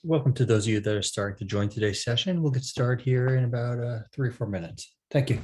Welcome to those of you that are starting to join today's session. We'll get started here in about 3 or 4 minutes. Thank you.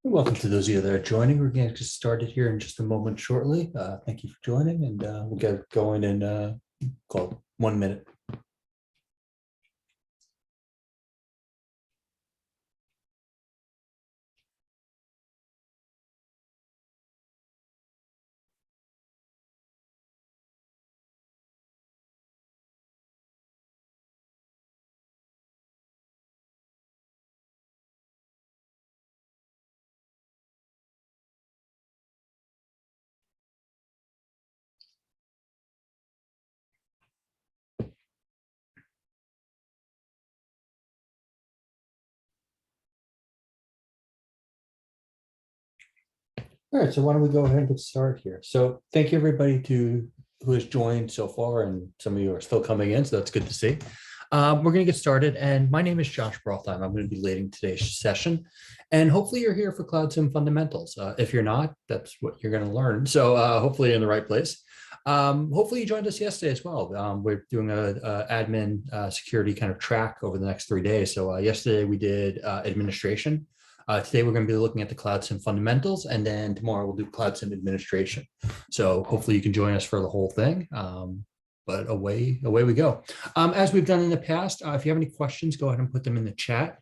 Welcome to those of you that are joining. We're going to get started here in just a moment shortly. Thank you for joining, and we'll get going in called 1 minute. All right, so why don't we go ahead and get started here. So thank you everybody who has joined so far, and some of you are still coming in, so that's good to see. We're going to get started, and my name is Josh Brothheim. I'm going to be leading today's session, and hopefully you're here for Cloud SIEM fundamentals. If you're not, that's what you're going to learn. So hopefully you're in the right place. Hopefully you joined us yesterday as well. We're doing a admin security kind of track over the next 3 days. So yesterday we did administration. Today, we're going to be looking at the Cloud SIEM fundamentals, and then tomorrow we'll do Cloud SIEM administration. So hopefully you can join us for the whole thing. But away we go. As we've done in the past, if you have any questions, go ahead and put them in the chat.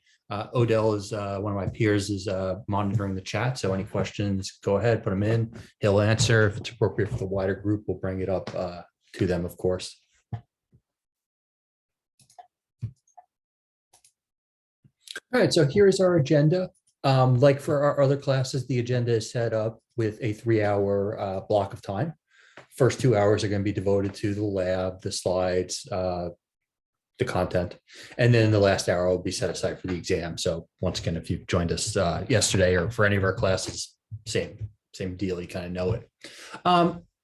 Odell is one of my peers, is monitoring the chat. So any questions, go ahead, put them in. He'll answer. If it's appropriate for the wider group, we'll bring it up to them, of course. All right, so here is our agenda. Like for our other classes, the agenda is set up with a 3-hour block of time. First 2 hours are going to be devoted to the lab, the slides, the content, and then the last hour will be set aside for the exam. So once again, if you joined us yesterday or for any of our classes, same deal, you kind of know it.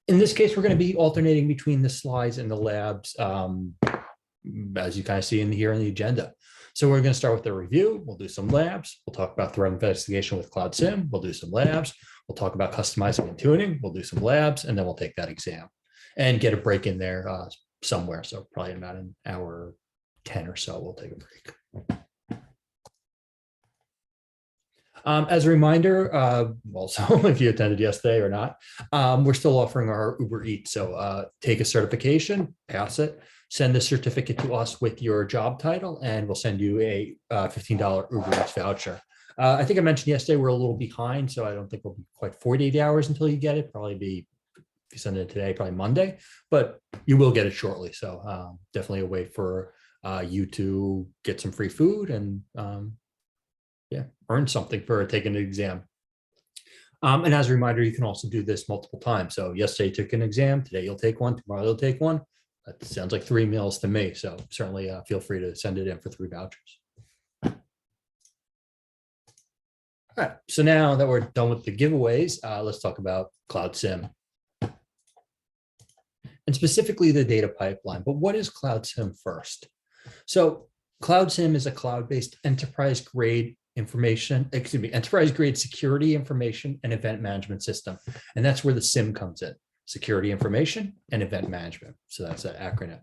In this case, we're going to be alternating between the slides and the labs, as you kind of see here in the agenda. So we're going to start with the review. We'll do some labs. We'll talk about threat investigation with Cloud SIEM. We'll do some labs. We'll talk about customizing and tuning. We'll do some labs, and then we'll take that exam and get a break in there somewhere. So probably in about an hour 10 or so, we'll take a break. As a reminder, also, if you attended yesterday or not, we're still offering our Uber Eats. So take a certification, pass it, send the certificate to us with your job title, and we'll send you a $15 Uber Eats voucher. I think I mentioned yesterday we're a little behind, so I don't think we'll be quite 48 hours until you get it. Probably be, if you send it today, probably Monday, but you will get it shortly. So definitely a way for you to get some free food and earn something for taking an exam. And as a reminder, you can also do this multiple times. So yesterday you took an exam, today you'll take one, tomorrow you'll take one. That sounds like 3 meals to me. So certainly feel free to send it in for 3 vouchers. All right, so now that we're done with the giveaways, let's talk about Cloud SIEM. and specifically the data pipeline. But what is Cloud SIEM first? So Cloud SIEM is a cloud-based enterprise-grade enterprise-grade security information and event management system. And that's where the SIEM comes in, security information and event management. So that's an acronym.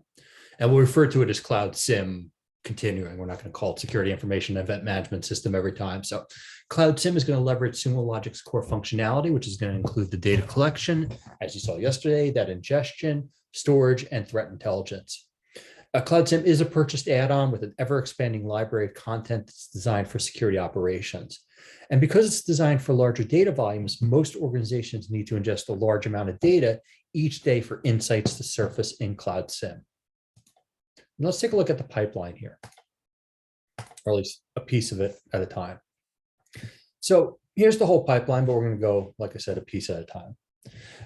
And we'll refer to it as Cloud SIEM continuing. We're not going to call it security information and event management system every time. So Cloud SIEM is going to leverage Sumo Logic's core functionality, which is going to include the data collection, as you saw yesterday, that ingestion, storage, and threat intelligence. Cloud SIEM is a purchased add-on with an ever-expanding library of content that's designed for security operations. And because it's designed for larger data volumes, most organizations need to ingest a large amount of data each day for insights to surface in Cloud SIEM. And let's take a look at the pipeline here, or at least a piece of it at a time. So here's the whole pipeline, but we're going to go, like I said, a piece at a time.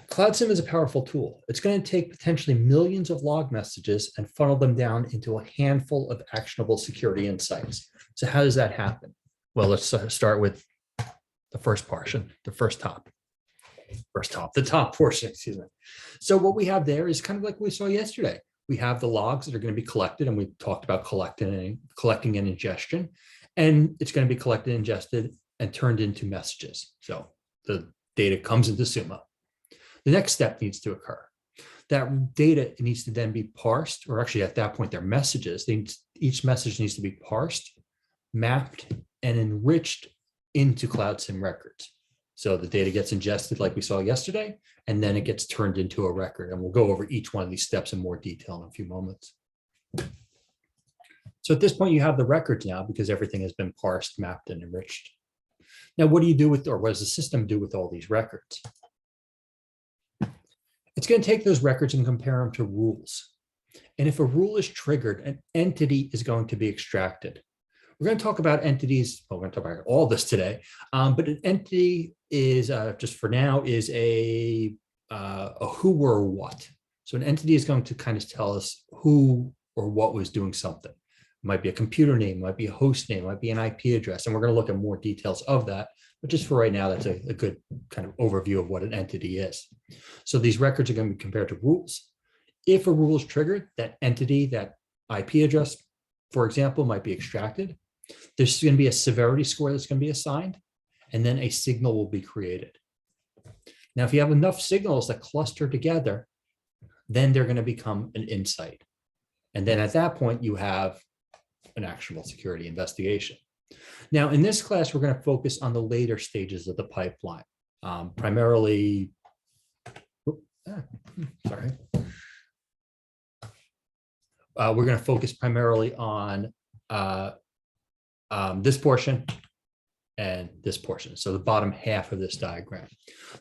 Cloud SIEM is a powerful tool. It's going to take potentially millions of log messages and funnel them down into a handful of actionable security insights. So how does that happen? Well, let's start with the first portion, the top portion, excuse me. So what we have there is kind of like we saw yesterday. We have the logs that are going to be collected, and we talked about collecting and ingestion, and it's going to be collected, ingested, and turned into messages. So the data comes into Sumo. The next step needs to occur. That data needs to then be parsed, or actually at that point, they're messages. Each message needs to be parsed, mapped, and enriched into Cloud SIEM records. So the data gets ingested like we saw yesterday, and then it gets turned into a record. And we'll go over each one of these steps in more detail in a few moments. So at this point, you have the records now because everything has been parsed, mapped, and enriched. Now, what do you do with, or what does the system do with all these records? It's going to take those records and compare them to rules. And if a rule is triggered, an entity is going to be extracted. We're going to talk about entities. Well, we're going to talk about all this today, but an entity is, just for now, is a who or what. So an entity is going to kind of tell us who or what was doing something. It might be a computer name, might be a host name, might be an IP address, and we're going to look at more details of that. But just for right now, that's a good kind of overview of what an entity is. So these records are going to be compared to rules. If a rule is triggered, that entity, that IP address, for example, might be extracted. There's going to be a severity score that's going to be assigned, and then a signal will be created. Now, if you have enough signals that cluster together, then they're going to become an insight. And then at that point, you have an actionable security investigation. Now, in this class, we're going to focus on the later stages of the pipeline, primarily, we're going to focus primarily on this portion and this portion. So the bottom half of this diagram.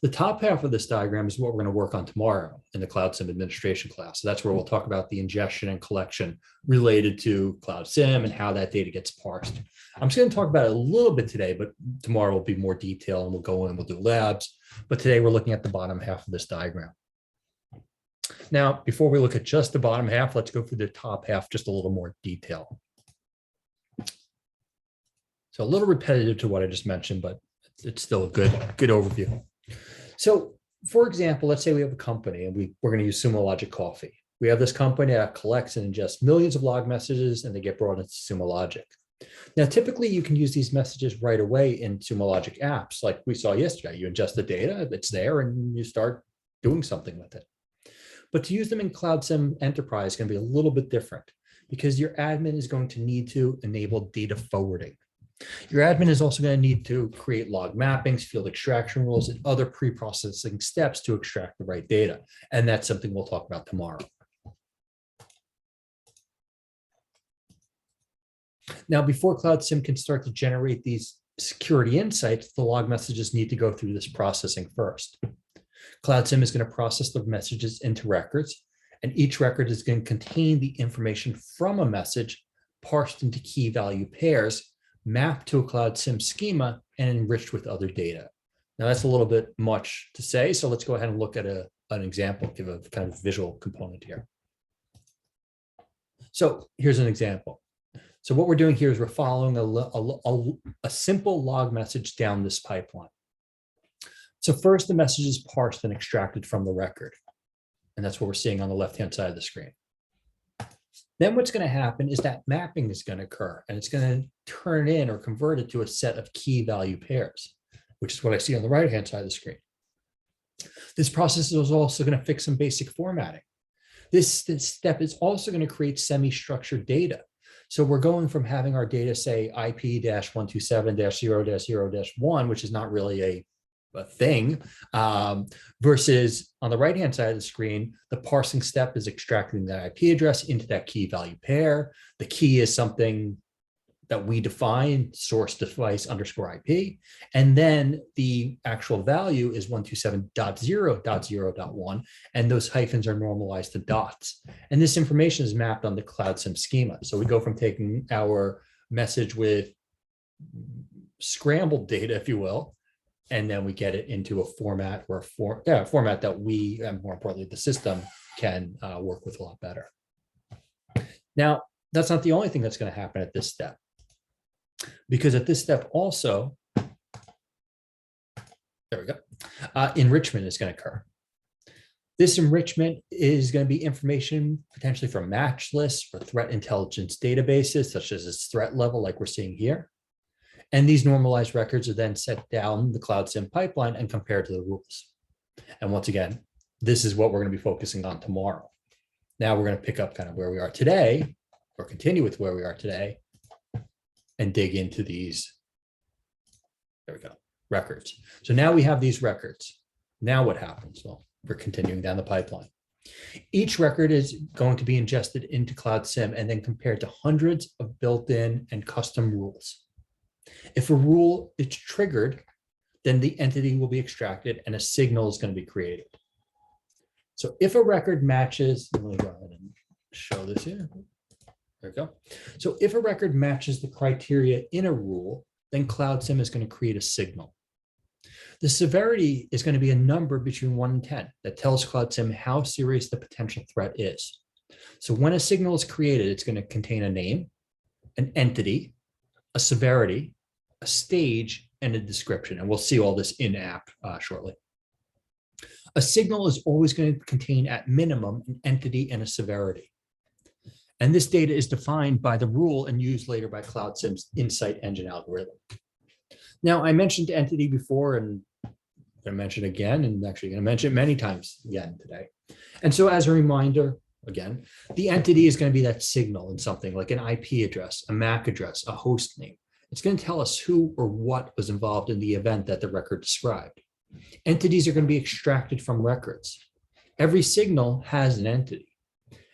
The top half of this diagram is what we're going to work on tomorrow in the Cloud SIEM administration class. So that's where we'll talk about the ingestion and collection related to Cloud SIEM and how that data gets parsed. I'm just going to talk about it a little bit today, but tomorrow will be more detail and we'll go in and we'll do labs. But today we're looking at the bottom half of this diagram. Now, before we look at just the bottom half, let's go through the top half, just a little more detail. So a little repetitive to what I just mentioned, but it's still a good overview. So for example, let's say we have a company and we're going to use Sumo Logic Coffee. We have this company that collects and ingests millions of log messages and they get brought into Sumo Logic. Now, typically you can use these messages right away in Sumo Logic apps. Like we saw yesterday, you ingest the data, it's there and you start doing something with it. But to use them in Cloud SIEM Enterprise is going to be a little bit different because your admin is going to need to enable data forwarding. Your admin is also going to need to create log mappings, field extraction rules, and other pre-processing steps to extract the right data. And that's something we'll talk about tomorrow. Now, before Cloud SIEM can start to generate these security insights, the log messages need to go through this processing first. Cloud SIEM is going to process the messages into records, and each record is going to contain the information from a message parsed into key value pairs, mapped to a Cloud SIEM schema, and enriched with other data. Now, that's a little bit much to say, so let's go ahead and look at an example, give a kind of visual component here. So here's an example. So what we're doing here is we're following a simple log message down this pipeline. So first, the message is parsed and extracted from the record. And that's what we're seeing on the left-hand side of the screen. Then what's going to happen is that mapping is going to occur, and it's going to turn in or convert it to a set of key value pairs, which is what I see on the right-hand side of the screen. This process is also going to fix some basic formatting. This step is also going to create semi-structured data. So we're going from having our data say IP-127-0-0-1, which is not really a thing, versus on the right-hand side of the screen, the parsing step is extracting that IP address into that key value pair. The key is something that we define, source device underscore IP, and then the actual value is 127.0.0.1, and those hyphens are normalized to dots. And this information is mapped on the Cloud SIEM schema. So we go from taking our message with scrambled data, if you will, and then we get it into a format or a format that we, and more importantly, the system can work with a lot better. Now, that's not the only thing that's going to happen at this step, because at this step also, there we go, enrichment is going to occur. This enrichment is going to be information potentially from match lists or threat intelligence databases, such as its threat level, like we're seeing here. And these normalized records are then set down the Cloud SIEM pipeline and compared to the rules. And once again, this is what we're going to be focusing on tomorrow. Now we're going to pick up kind of where we are today, or continue with where we are today, and dig into these, there we go, records. So now we have these records. Now what happens? Well, we're continuing down the pipeline. Each record is going to be ingested into Cloud SIEM and then compared to hundreds of built-in and custom rules. If a rule is triggered, then the entity will be extracted and a signal is going to be created. So if a record matches, let me go ahead and show this here. There we go. So if a record matches the criteria in a rule, then Cloud SIEM is going to create a signal. The severity is going to be a number between 1 and 10 that tells Cloud SIEM how serious the potential threat is. So when a signal is created, it's going to contain a name, an entity, a severity, a stage, and a description. And we'll see all this in app shortly. A signal is always going to contain at minimum an entity and a severity. And this data is defined by the rule and used later by Cloud SIEM's insight engine algorithm. Now, I mentioned entity before, and I'm going to mention it again, and actually going to mention it many times again today. And so as a reminder, again, the entity is going to be that signal in something like an IP address, a MAC address, a host name. It's going to tell us who or what was involved in the event that the record described. Entities are going to be extracted from records. Every signal has an entity.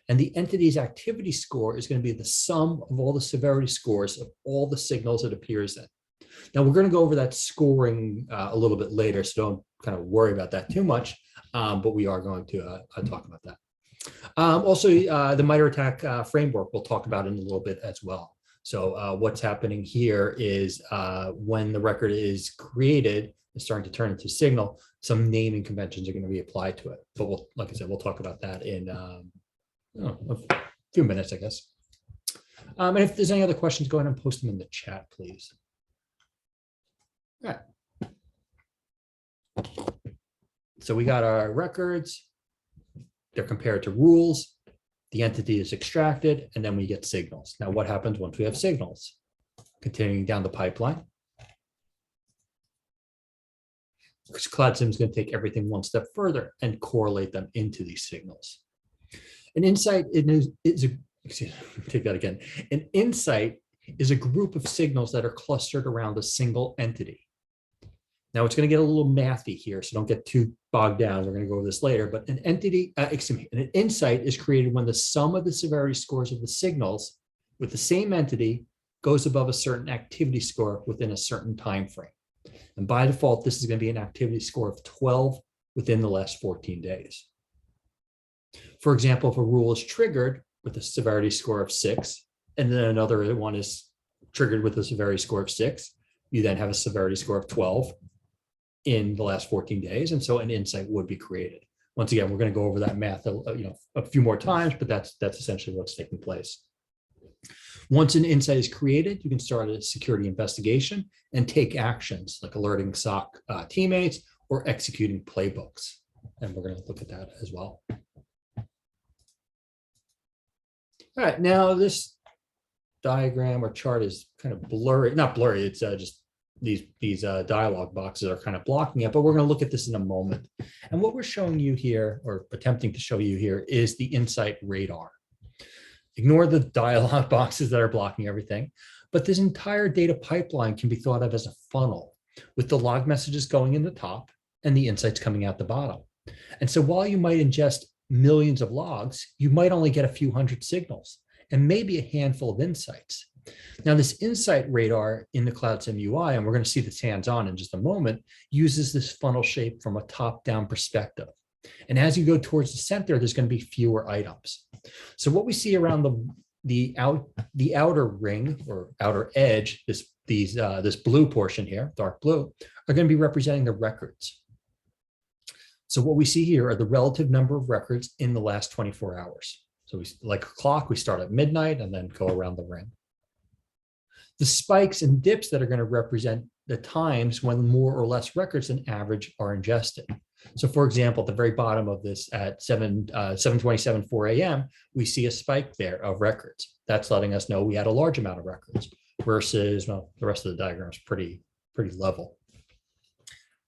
And the entity's activity score is going to be the sum of all the severity scores of all the signals it appears in. Now, we're going to go over that scoring a little bit later, so don't kind of worry about that too much, but we are going to talk about that. Also, the MITRE ATT&CK framework we'll talk about in a little bit as well. So what's happening here is when the record is created, it's starting to turn into signal, some naming conventions are going to be applied to it. But we'll, like I said, we'll talk about that in a few minutes, I guess. And if there's any other questions, go ahead and post them in the chat, please. All right. So we got our records. They're compared to rules. The entity is extracted, and then we get signals. Now, what happens once we have signals? Continuing down the pipeline. Because Cloud SIEM is going to take everything one step further and correlate them into these signals. An insight is take that again. An insight is a group of signals that are clustered around a single entity. Now it's going to get a little mathy here, so don't get too bogged down. We're going to go over this later, but an entity, an insight is created when the sum of the severity scores of the signals with the same entity goes above a certain activity score within a certain time frame. And by default, this is going to be an activity score of 12 within the last 14 days. For example, if a rule is triggered with a severity score of 6, and then another one is triggered with a severity score of 6, you then have a severity score of 12 in the last 14 days. And so an insight would be created. Once again, we're going to go over that math a few more times, but that's essentially what's taking place. Once an insight is created, you can start a security investigation and take actions like alerting SOC teammates or executing playbooks. And we're going to look at that as well. All right, now this diagram or chart is kind of blurry, not blurry, it's just these dialog boxes are kind of blocking it, but we're going to look at this in a moment. And what we're showing you here, or attempting to show you here, is the insight radar. Ignore the dialog boxes that are blocking everything, but this entire data pipeline can be thought of as a funnel with the log messages going in the top and the insights coming out the bottom. And so while you might ingest millions of logs, you might only get a few hundred signals and maybe a handful of insights. Now, this insight radar in the Cloud SIEM UI, and we're going to see this hands-on in just a moment, uses this funnel shape from a top-down perspective. And as you go towards the center, there's going to be fewer items. So what we see around the outer ring or outer edge, this blue portion here, dark blue, are going to be representing the records. So what we see here are the relative number of records in the last 24 hours. So we, like a clock, we start at midnight and then go around the ring. The spikes and dips that are going to represent the times when more or less records than average are ingested. So for example, at the very bottom of this at 7:27, 4 a.m., we see a spike there of records. That's letting us know we had a large amount of records versus, well, the rest of the diagram is pretty level.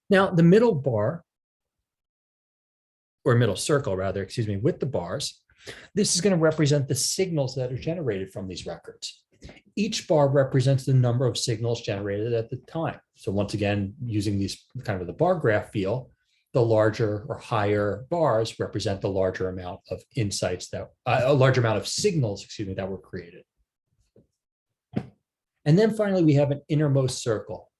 Now, the middle bar, or middle circle rather, excuse me, with the bars, this is going to represent the signals that are generated from these records. Each bar represents the number of signals generated at the time. So once again, using these kind of the bar graph feel, the larger or higher bars represent the larger amount of insights that, a larger amount of signals, excuse me, that were created. And then finally, we have an innermost circle.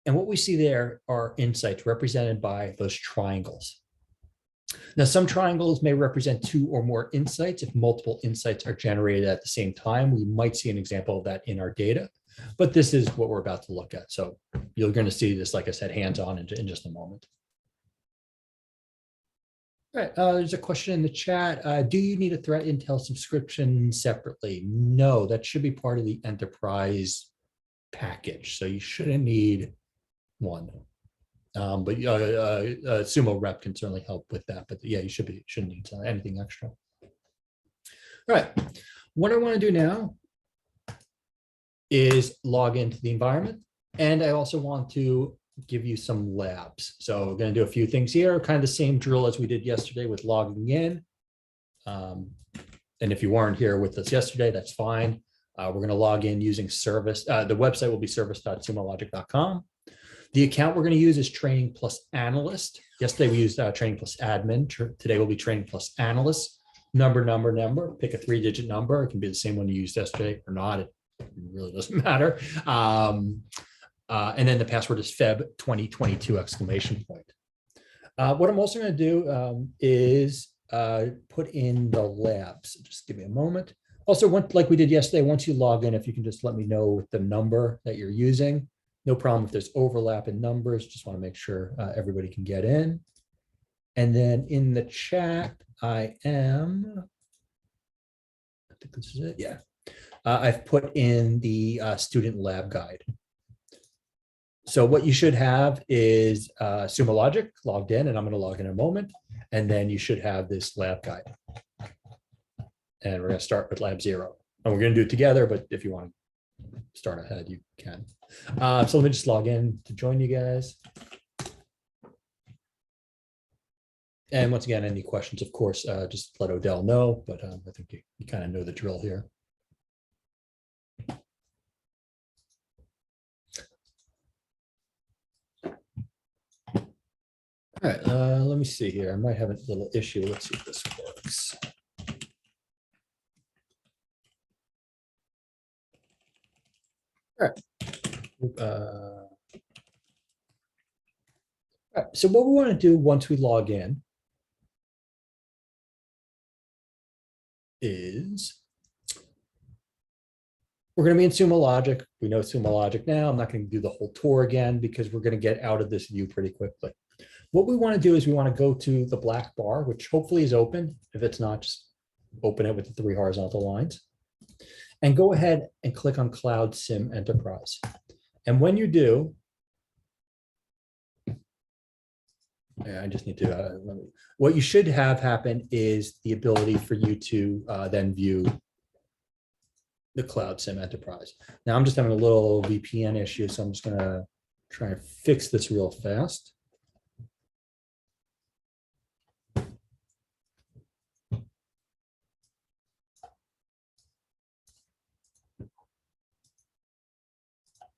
And what we see there are insights represented by those triangles. Now, some triangles may represent two or more insights. If multiple insights are generated at the same time, we might see an example of that in our data, but this is what we're about to look at. So you're going to see this, like I said, hands-on in just a moment. All right, there's a question in the chat. Do you need a threat intel subscription separately? No, that should be part of the enterprise package. So you shouldn't need one. But Sumo rep can certainly help with that. But yeah, you shouldn't need anything extra. All right, what I want to do now is log into the environment, and I also want to give you some labs. So we're going to do a few things here, kind of the same drill as we did yesterday with logging in. And if you weren't here with us yesterday, that's fine. We're going to log in using service. The website will be service.sumologic.com. The account we're going to use is training plus analyst. Yesterday we used training plus admin. Today will be training plus analyst. Number. Pick a 3-digit number. It can be the same one you used yesterday or not. It really doesn't matter. And then the password is Feb 2022 exclamation point. What I'm also going to do is put in the labs. Just give me a moment. Also, like we did yesterday, once you log in, if you can just let me know the number that you're using. No problem if there's overlap in numbers. Just want to make sure everybody can get in. And then in the chat, I think this is it. Yeah. I've put in the student lab guide. So what you should have is Sumo Logic logged in, and I'm going to log in a moment. And then you should have this lab guide. And we're going to start with lab 0. And we're going to do it together, but if you want to start ahead, you can. So let me just log in to join you guys. And once again, any questions, of course, just let Odell know, but I think you kind of know the drill here. All right, let me see here. I might have a little issue. Let's see if this works. All right. All right. So what we want to do once we log in is we're going to be in Sumo Logic. We know Sumo Logic now. I'm not going to do the whole tour again because we're going to get out of this view pretty quickly. What we want to do is we want to go to the black bar, which hopefully is open. If it's not, just open it with the 3 horizontal lines. And go ahead and click on Cloud SIEM Enterprise. And when you do, Yeah, I just need to, what you should have happen is the ability for you to then view the Cloud SIEM Enterprise. Now I'm just having a little VPN issue, so I'm just gonna try and fix this real fast.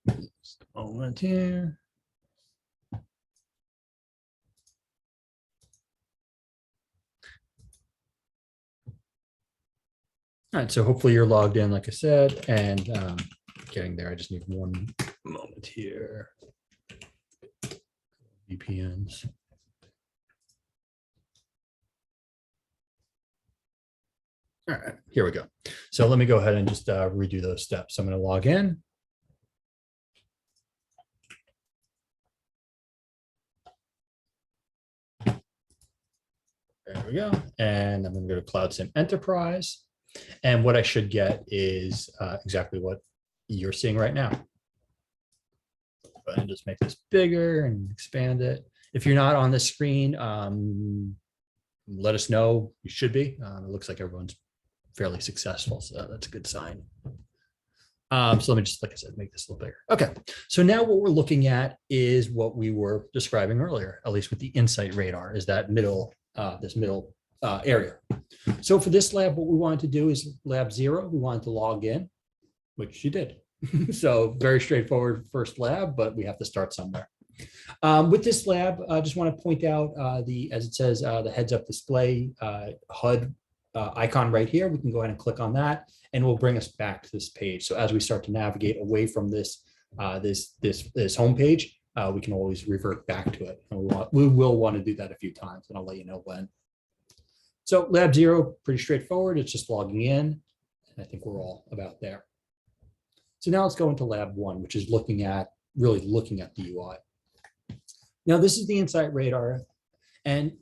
Just a moment here. All right, so hopefully you're logged in, like I said, and getting there. I just need one moment here. VPNs. All right, here we go. So let me go ahead and just redo those steps. I'm going to log in. There we go. And I'm going to go to Cloud SIEM Enterprise. And what I should get is exactly what you're seeing right now. Go ahead and just make this bigger and expand it. If you're not on the screen, let us know. You should be. It looks like everyone's fairly successful, so that's a good sign. So let me just, like I said, make this a little bigger. Okay, so now what we're looking at is what we were describing earlier, at least with the Insight Radar, is that middle, this middle area. So for this lab, what we wanted to do is lab 0, we wanted to log in, which you did. So very straightforward first lab, but we have to start somewhere. With this lab, I just want to point out as it says, the heads up display HUD icon right here. We can go ahead and click on that, and we'll bring us back to this page. So as we start to navigate away from this this home page, we can always revert back to it. And we will want to do that a few times, and I'll let you know when. So lab 0, pretty straightforward. It's just logging in, and I think we're all about there. So now let's go into lab 1, which is really looking at the UI. Now this is the Insight Radar, and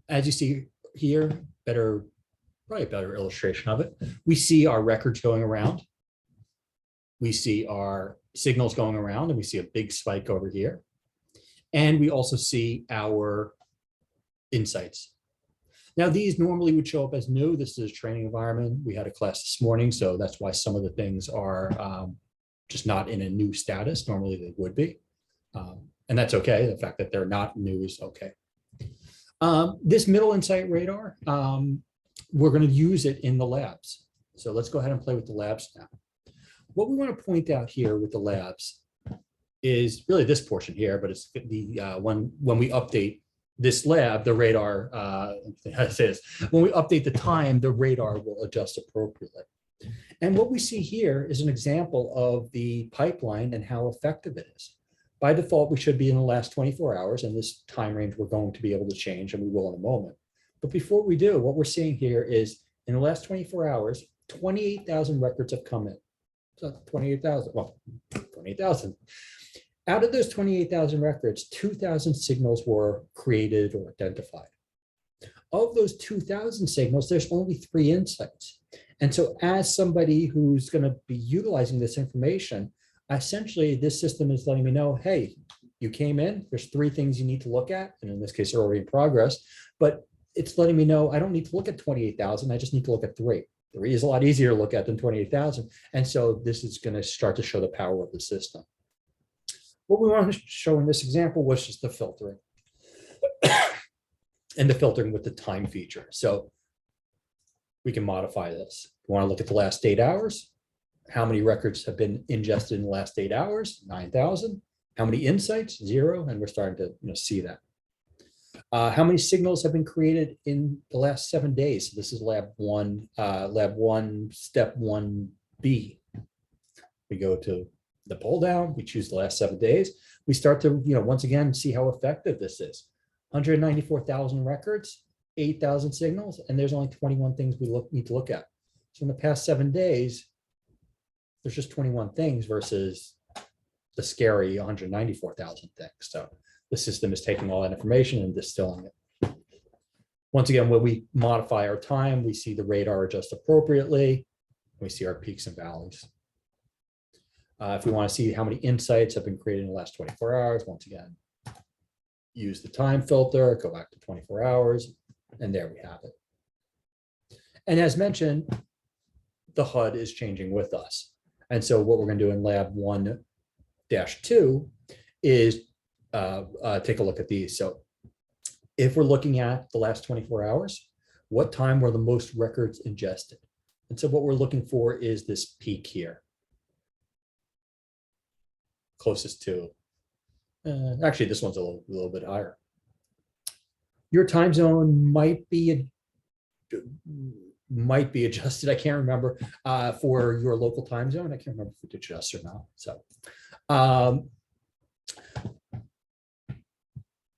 as you see here, probably a better illustration of it. We see our records going around. We see our signals going around, and we see a big spike over here. And we also see our insights. Now, these normally would show up as new. This is a training environment. We had a class this morning, so that's why some of the things are just not in a new status. Normally they would be. And that's okay. The fact that they're not new is okay. This middle Insight Radar, we're going to use it in the labs. So let's go ahead and play with the labs now. What we want to point out here with the labs is really this portion here, but it's the when we update this lab, the radar, how to say this, when we update the time, the radar will adjust appropriately. And what we see here is an example of the pipeline and how effective it is. By default, we should be in the last 24 hours, and this time range we're going to be able to change, and we will in a moment. But before we do, what we're seeing here is in the last 24 hours, 28,000 records have come in. So 28,000, well, 28,000. Out of those 28,000 records, 2,000 signals were created or identified. Of those 2,000 signals, there's only 3 insights. And so as somebody who's going to be utilizing this information, essentially this system is letting me know, hey, you came in, there's 3 things you need to look at. And in this case, they're already in progress. But it's letting me know I don't need to look at 28,000. I just need to look at 3. 3 is a lot easier to look at than 28,000. And so this is going to start to show the power of the system. What we wanted to show in this example was just the filtering and the filtering with the time feature. So we can modify this. We want to look at the last 8 hours. How many records have been ingested in the last 8 hours? 9,000. How many insights? 0. And we're starting to see that. How many signals have been created in the last 7 days? So this is lab 1, step 1B. We go to the pull down, we choose the last 7 days. We start to, once again, see how effective this is. 194,000 records, 8,000 signals, and there's only 21 things we need to look at. So in the past 7 days, there's just 21 things versus the scary 194,000 things. So the system is taking all that information and distilling it. Once again, when we modify our time, we see the radar adjust appropriately. We see our peaks and valleys. If we want to see how many insights have been created in the last 24 hours, once again, use the time filter, go back to 24 hours, and there we have it. And as mentioned, the HUD is changing with us. And so what we're going to do in lab 1-2 is take a look at these. So if we're looking at the last 24 hours, what time were the most records ingested? And so what we're looking for is this peak here, closest to, actually this one's a little bit higher. Your time zone might be adjusted. I can't remember for your local time zone. I can't remember if it adjusts or not. So,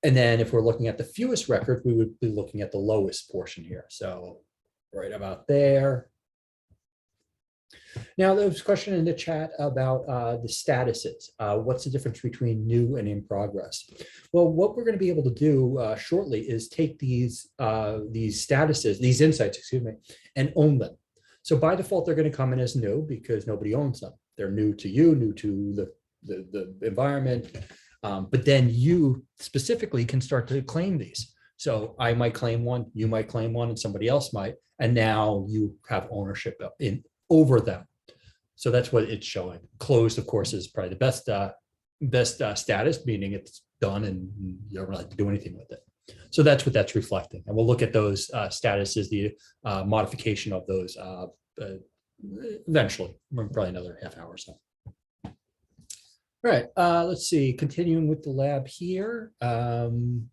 and then if we're looking at the fewest record, we would be looking at the lowest portion here. So right about there. Now, there was a question in the chat about the statuses. What's the difference between new and in progress? Well, what we're going to be able to do shortly is take these statuses, these insights, excuse me, and own them. So by default, they're going to come in as new because nobody owns them. They're new to you, new to the environment. But then you specifically can start to claim these. So I might claim one, you might claim one, and somebody else might. And now you have ownership over them. So that's what it's showing. Closed, of course, is probably the best status, meaning it's done and you don't really have to do anything with it. So that's what that's reflecting. And we'll look at those statuses, the modification of those eventually, probably another half hour or so. All right, let's see, continuing with the lab here. In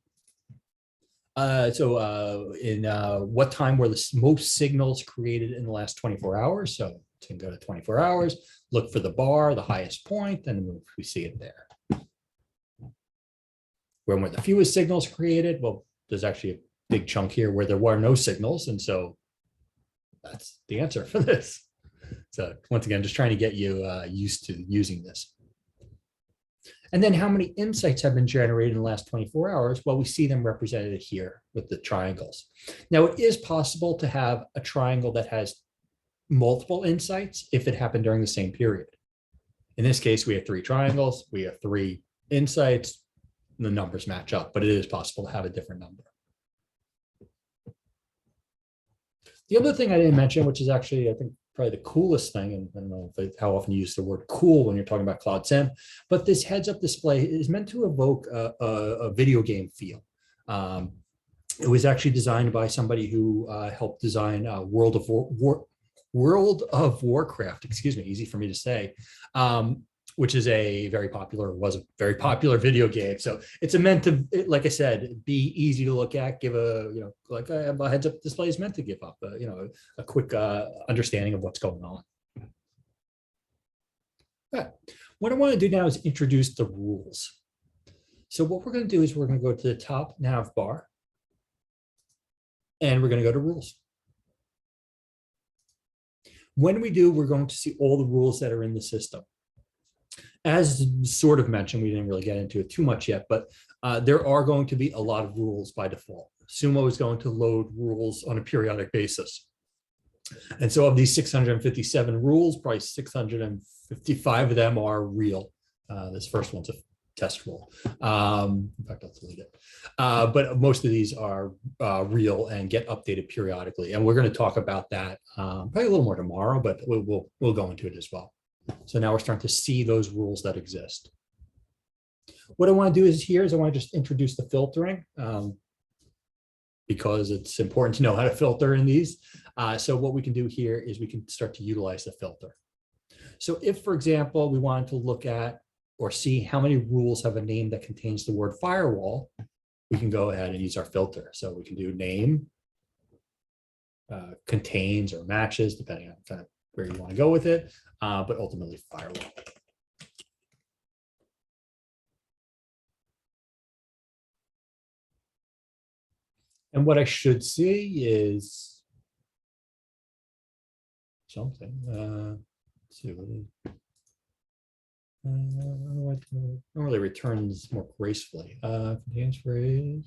what time were the most signals created in the last 24 hours? So you can go to 24 hours, look for the bar, the highest point, and we see it there. When were the fewest signals created? Well, there's actually a big chunk here where there were no signals. And so that's the answer for this. So once again, just trying to get you used to using this. And then how many insights have been generated in the last 24 hours? Well, we see them represented here with the triangles. Now, it is possible to have a triangle that has multiple insights if it happened during the same period. In this case, we have 3 triangles, we have 3 insights, the numbers match up, but it is possible to have a different number. The other thing I didn't mention, which is actually, I think, probably the coolest thing, and I don't know how often you use the word cool when you're talking about Cloud SIEM, but this heads-up display is meant to evoke a video game feel. It was actually designed by somebody who helped design World of Warcraft, excuse me, easy for me to say, which is was a very popular video game. So it's meant to, like I said, be easy to look at, give like a heads up display is meant to give up, a quick understanding of what's going on. Okay. What I want to do now is introduce the rules. So what we're going to do is we're going to go to the top nav bar and we're going to go to rules. When we do, we're going to see all the rules that are in the system. As sort of mentioned, we didn't really get into it too much yet, but there are going to be a lot of rules by default. Sumo is going to load rules on a periodic basis. And so of these 657 rules, probably 655 of them are real. This first one's a test rule. In fact, I'll delete it. But most of these are real and get updated periodically. And we're going to talk about that probably a little more tomorrow, but we'll go into it as well. So now we're starting to see those rules that exist. What I want to do is I want to just introduce the filtering because it's important to know how to filter in these. So what we can do here is we can start to utilize the filter. So if, for example, we wanted to look at or see how many rules have a name that contains the word firewall, we can go ahead and use our filter. So we can do name, contains, or matches, depending on kind of where you want to go with it, but ultimately firewall. And what I should see is something. Let's see what it is. Normally returns more gracefully. Contains phrase.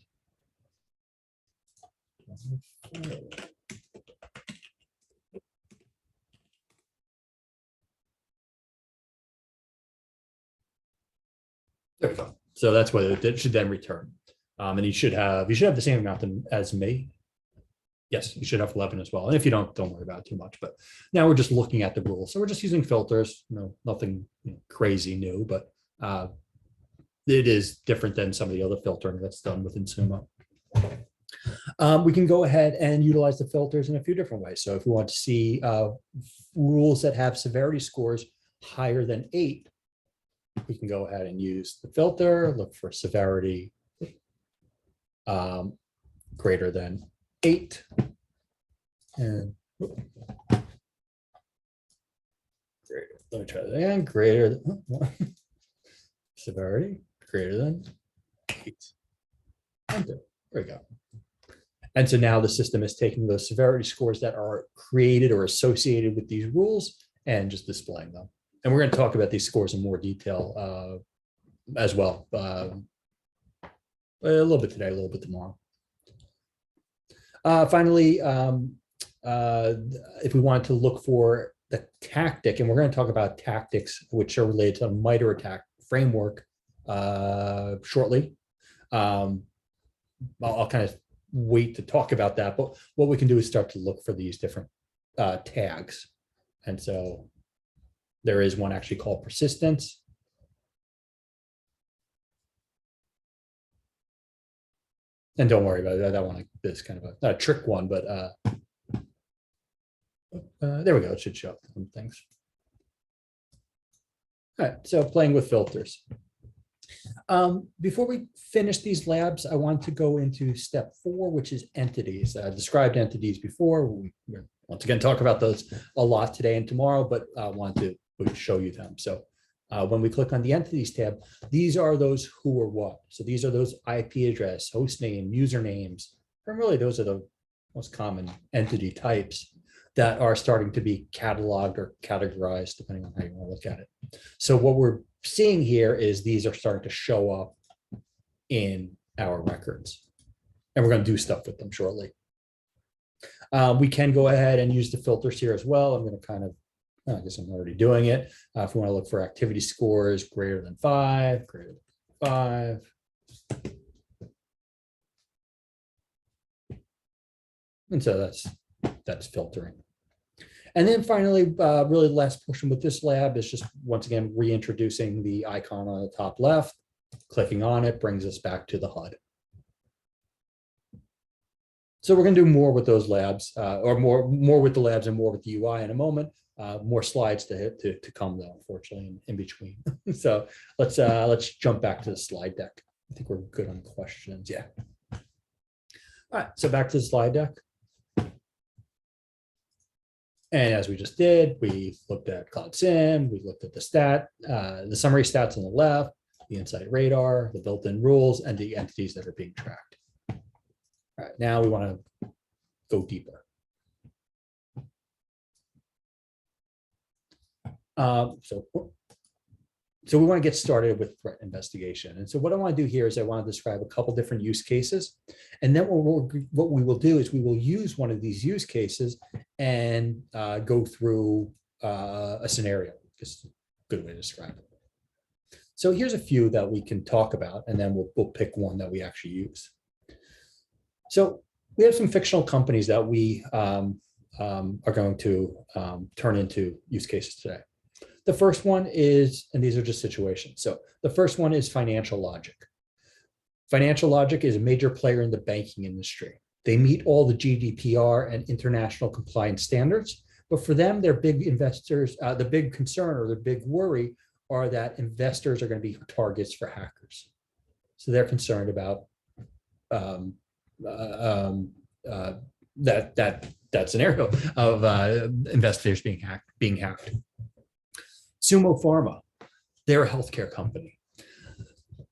There we go. So that's what it should then return. And you should have the same amount as me. Yes, you should have 11 as well. And if you don't worry about it too much. But now we're just looking at the rules. So we're just using filters, nothing crazy new, but it is different than some of the other filtering that's done within Sumo. We can go ahead and utilize the filters in a few different ways. So if we want to see rules that have severity scores higher than 8, we can go ahead and use the filter, look for severity greater than 8. And greater, let me try that again, greater than severity greater than 8. Enter. There we go. And so now the system is taking those severity scores that are created or associated with these rules and just displaying them. And we're going to talk about these scores in more detail as well. A little bit today, a little bit tomorrow. Finally, if we want to look for the tactic, and we're going to talk about tactics which are related to a MITRE ATT&CK framework shortly. I'll kind of wait to talk about that, but what we can do is start to look for these different tags. And so there is one actually called persistence. And don't worry about that one is kind of a, not a trick one, but there we go. It should show some things. All right, so playing with filters. Before we finish these labs, I want to go into step 4, which is entities. I described entities before. We once again talk about those a lot today and tomorrow, but I want to show you them. So when we click on the entities tab, these are those who or what. So these are those IP address, host name, usernames, and really those are the most common entity types that are starting to be cataloged or categorized, depending on how you want to look at it. So what we're seeing here is these are starting to show up in our records, and we're going to do stuff with them shortly. We can go ahead and use the filters here as well. I'm going to kind of, I guess I'm already doing it. If we want to look for activity scores greater than 5, greater than 5. And so that's filtering. And then finally, really the last portion with this lab is just, once again, reintroducing the icon on the top left. Clicking on it brings us back to the HUD. So we're going to do more with those labs, or more with the labs and more with the UI in a moment. More slides to come though, unfortunately, in between. So let's jump back to the slide deck. I think we're good on questions. Yeah. All right, so back to the slide deck. And as we just did, we looked at Cloud SIEM, we looked at the summary stats on the left, the insight radar, the built-in rules, and the entities that are being tracked. All right, now we want to go deeper. So we want to get started with threat investigation. And so what I want to do here is I want to describe a couple different use cases. And then what we will do is we will use one of these use cases and go through a scenario. Just a good way to describe it. So here's a few that we can talk about, and then we'll pick one that we actually use. So we have some fictional companies that we are going to turn into use cases today. The first one is, and these are just situations. So the first one is Financial Logic. Financial Logic is a major player in the banking industry. They meet all the GDPR and international compliance standards, but for them, their big investors, the big concern or their big worry are that investors are going to be targets for hackers. So they're concerned about that scenario of investors being hacked. Sumo Pharma, they're a healthcare company.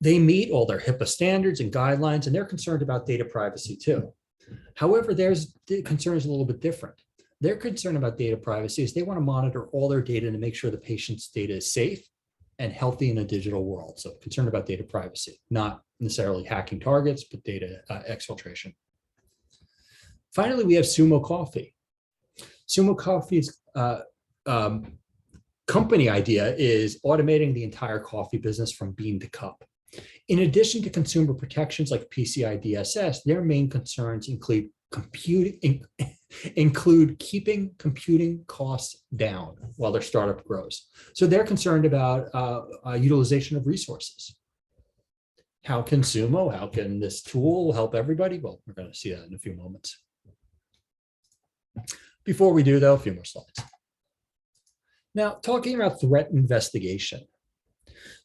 They meet all their HIPAA standards and guidelines, and they're concerned about data privacy too. However, the concern is a little bit different. Their concern about data privacy is they want to monitor all their data to make sure the patient's data is safe and healthy in a digital world. So concerned about data privacy, not necessarily hacking targets, but data exfiltration. Finally, we have Sumo Coffee. Sumo Coffee's company idea is automating the entire coffee business from bean to cup. In addition to consumer protections like PCI DSS, their main concerns include keeping computing costs down while their startup grows. So they're concerned about utilization of resources. How can Sumo, how can this tool help everybody? Well, we're going to see that in a few moments. Before we do, though, a few more slides. Now, talking about threat investigation.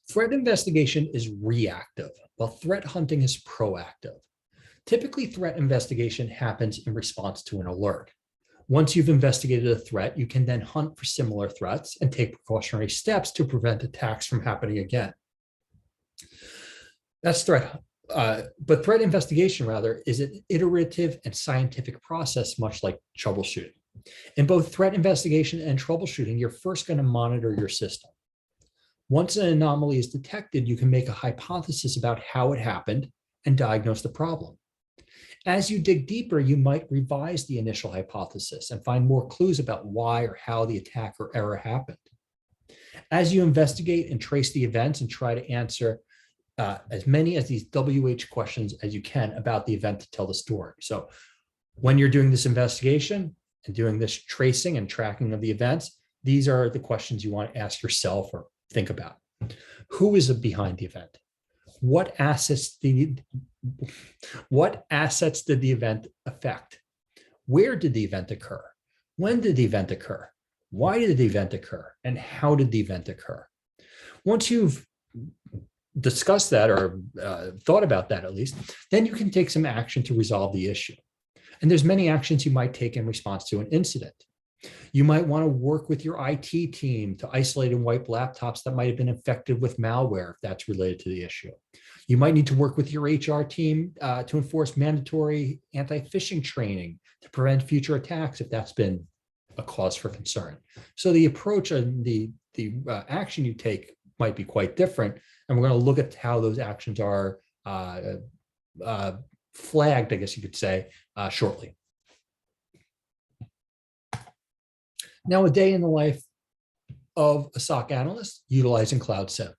Threat investigation is reactive, while threat hunting is proactive. Typically, threat investigation happens in response to an alert. Once you've investigated a threat, you can then hunt for similar threats and take precautionary steps to prevent attacks from happening again. That's threat, but threat investigation, rather, is an iterative and scientific process, much like troubleshooting. In both threat investigation and troubleshooting, you're first going to monitor your system. Once an anomaly is detected, you can make a hypothesis about how it happened and diagnose the problem. As you dig deeper, you might revise the initial hypothesis and find more clues about why or how the attack or error happened. As you investigate and trace the events and try to answer as many as these WH questions as you can about the event to tell the story. So when you're doing this investigation and doing this tracing and tracking of the events, these are the questions you want to ask yourself or think about. Who is behind the event? What assets did the event affect? Where did the event occur? When did the event occur? Why did the event occur? And how did the event occur? Once you've discussed that or thought about that at least, then you can take some action to resolve the issue. And there's many actions you might take in response to an incident. You might want to work with your IT team to isolate and wipe laptops that might have been infected with malware if that's related to the issue. You might need to work with your HR team to enforce mandatory anti-phishing training to prevent future attacks if that's been a cause for concern. So the approach and the action you take might be quite different. And we're going to look at how those actions are flagged, I guess you could say, shortly. Now, a day in the life of a SOC analyst utilizing Cloud SIEM.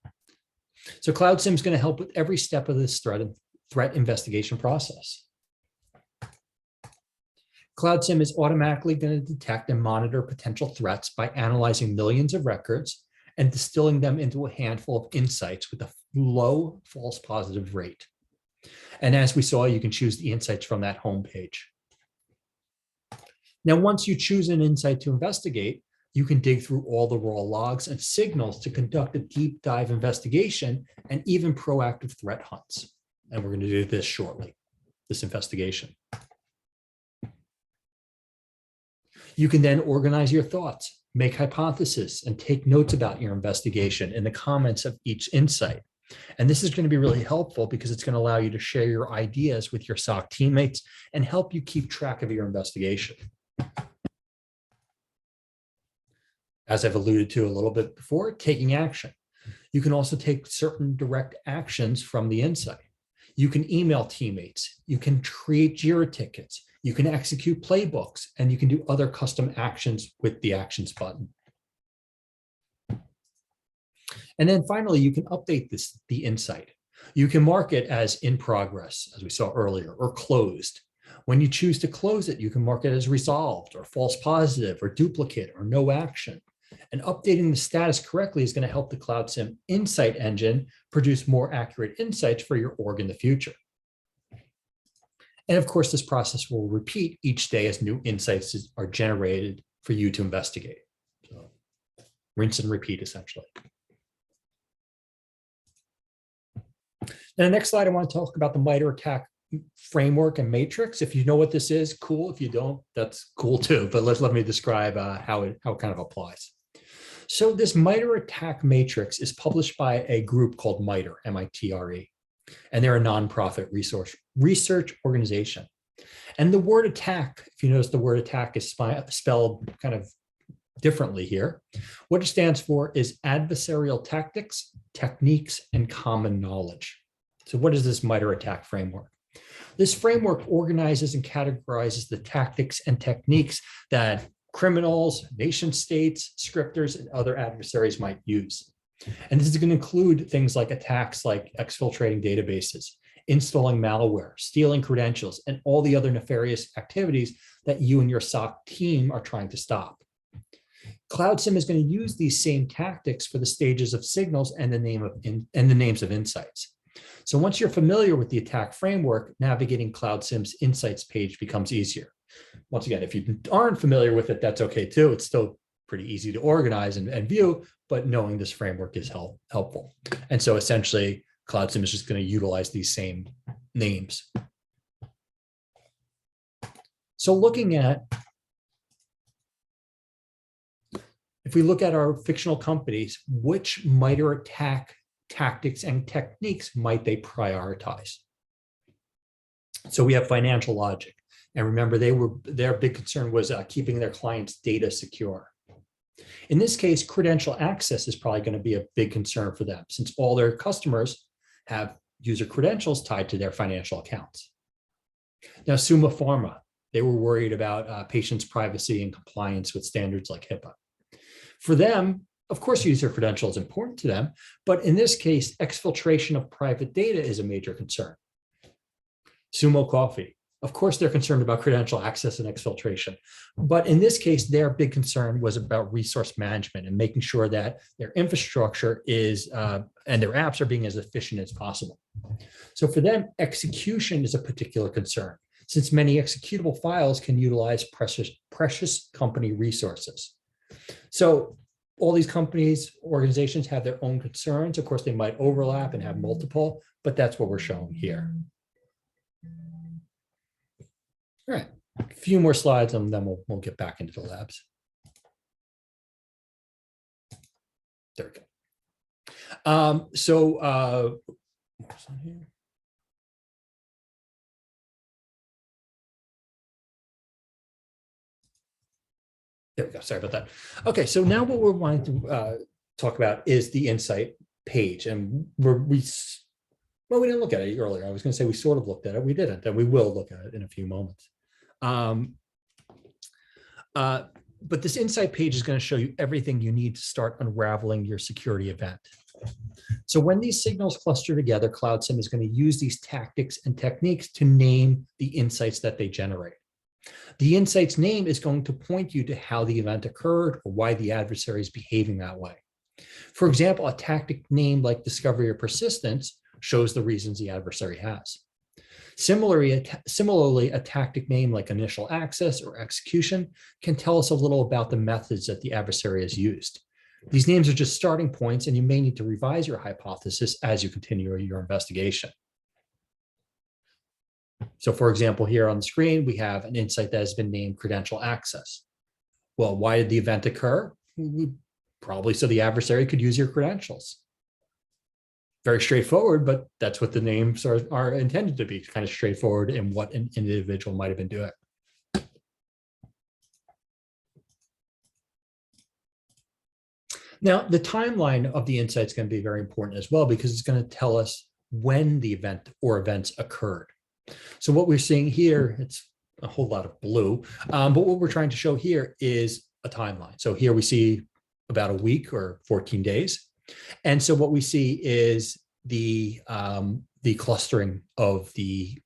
So Cloud SIEM is going to help with every step of this threat investigation process. Cloud SIEM is automatically going to detect and monitor potential threats by analyzing millions of records and distilling them into a handful of insights with a low false positive rate. And as we saw, you can choose the insights from that homepage. Now, once you choose an insight to investigate, you can dig through all the raw logs and signals to conduct a deep dive investigation and even proactive threat hunts. And we're going to do this shortly, this investigation. You can then organize your thoughts, make hypotheses, and take notes about your investigation in the comments of each insight. And this is going to be really helpful because it's going to allow you to share your ideas with your SOC teammates and help you keep track of your investigation. As I've alluded to a little bit before, taking action. You can also take certain direct actions from the insight. You can email teammates. You can create JIRA tickets. You can execute playbooks, and you can do other custom actions with the actions button. And then finally, you can update the insight. You can mark it as in progress, as we saw earlier, or closed. When you choose to close it, you can mark it as resolved or false positive or duplicate or no action. And updating the status correctly is going to help the Cloud SIEM insight engine produce more accurate insights for your org in the future. And of course, this process will repeat each day as new insights are generated for you to investigate. So, rinse and repeat, essentially. Now, the next slide, I want to talk about the MITRE ATT&CK framework and matrix. If you know what this is, cool. If you don't, that's cool too. But let me describe how it kind of applies. So this MITRE ATT&CK matrix is published by a group called MITRE, M-I-T-R-E, and they're a nonprofit research organization. And the word attack, if you notice the word attack is spelled kind of differently here. What it stands for is adversarial tactics, techniques, and common knowledge. So what is this MITRE ATT&CK framework? This framework organizes and categorizes the tactics and techniques that criminals, nation states, scripters, and other adversaries might use. And this is going to include things like attacks like exfiltrating databases, installing malware, stealing credentials, and all the other nefarious activities that you and your SOC team are trying to stop. Cloud SIEM is going to use these same tactics for the stages of signals and the names of insights. So once you're familiar with the attack framework, navigating Cloud SIEM's insights page becomes easier. Once again, if you aren't familiar with it, that's okay too. It's still pretty easy to organize and view, but knowing this framework is helpful. And so essentially, Cloud SIEM is just going to utilize these same names. So if we look at our fictional companies, which MITRE attack tactics and techniques might they prioritize? So we have Financial Logic. And remember, their big concern was keeping their clients' data secure. In this case, credential access is probably going to be a big concern for them, since all their customers have user credentials tied to their financial accounts. Now, Sumo Pharma, they were worried about patients' privacy and compliance with standards like HIPAA. For them, of course, user credential is important to them, but in this case, exfiltration of private data is a major concern. Sumo Coffee, of course, they're concerned about credential access and exfiltration, but in this case, their big concern was about resource management and making sure that their infrastructure is and their apps are being as efficient as possible. So for them, execution is a particular concern, since many executable files can utilize precious company resources. So all these companies, organizations have their own concerns. Of course, they might overlap and have multiple, but that's what we're showing here. All right, a few more slides and then we'll get back into the labs. There we go. What's on here? There we go. Sorry about that. Okay, so now what we're wanting to talk about is the insight page, and we didn't look at it earlier. I was going to say we sort of looked at it. We didn't, and we will look at it in a few moments. But this insight page is going to show you everything you need to start unraveling your security event. So when these signals cluster together, Cloud SIEM is going to use these tactics and techniques to name the insights that they generate. The insight's name is going to point you to how the event occurred or why the adversary is behaving that way. For example, a tactic named like discovery or persistence shows the reasons the adversary has. Similarly, a tactic named like initial access or execution can tell us a little about the methods that the adversary has used. These names are just starting points, and you may need to revise your hypothesis as you continue your investigation. So for example, here on the screen, we have an insight that has been named credential access. Well, why did the event occur? Probably so the adversary could use your credentials. Very straightforward, but that's what the names are intended to be, kind of straightforward in what an individual might have been doing. Now, the timeline of the insight is going to be very important as well, because it's going to tell us when the event or events occurred. So what we're seeing here, it's a whole lot of blue, but what we're trying to show here is a timeline. So here we see about a week or 14 days. And so what we see is the clustering of the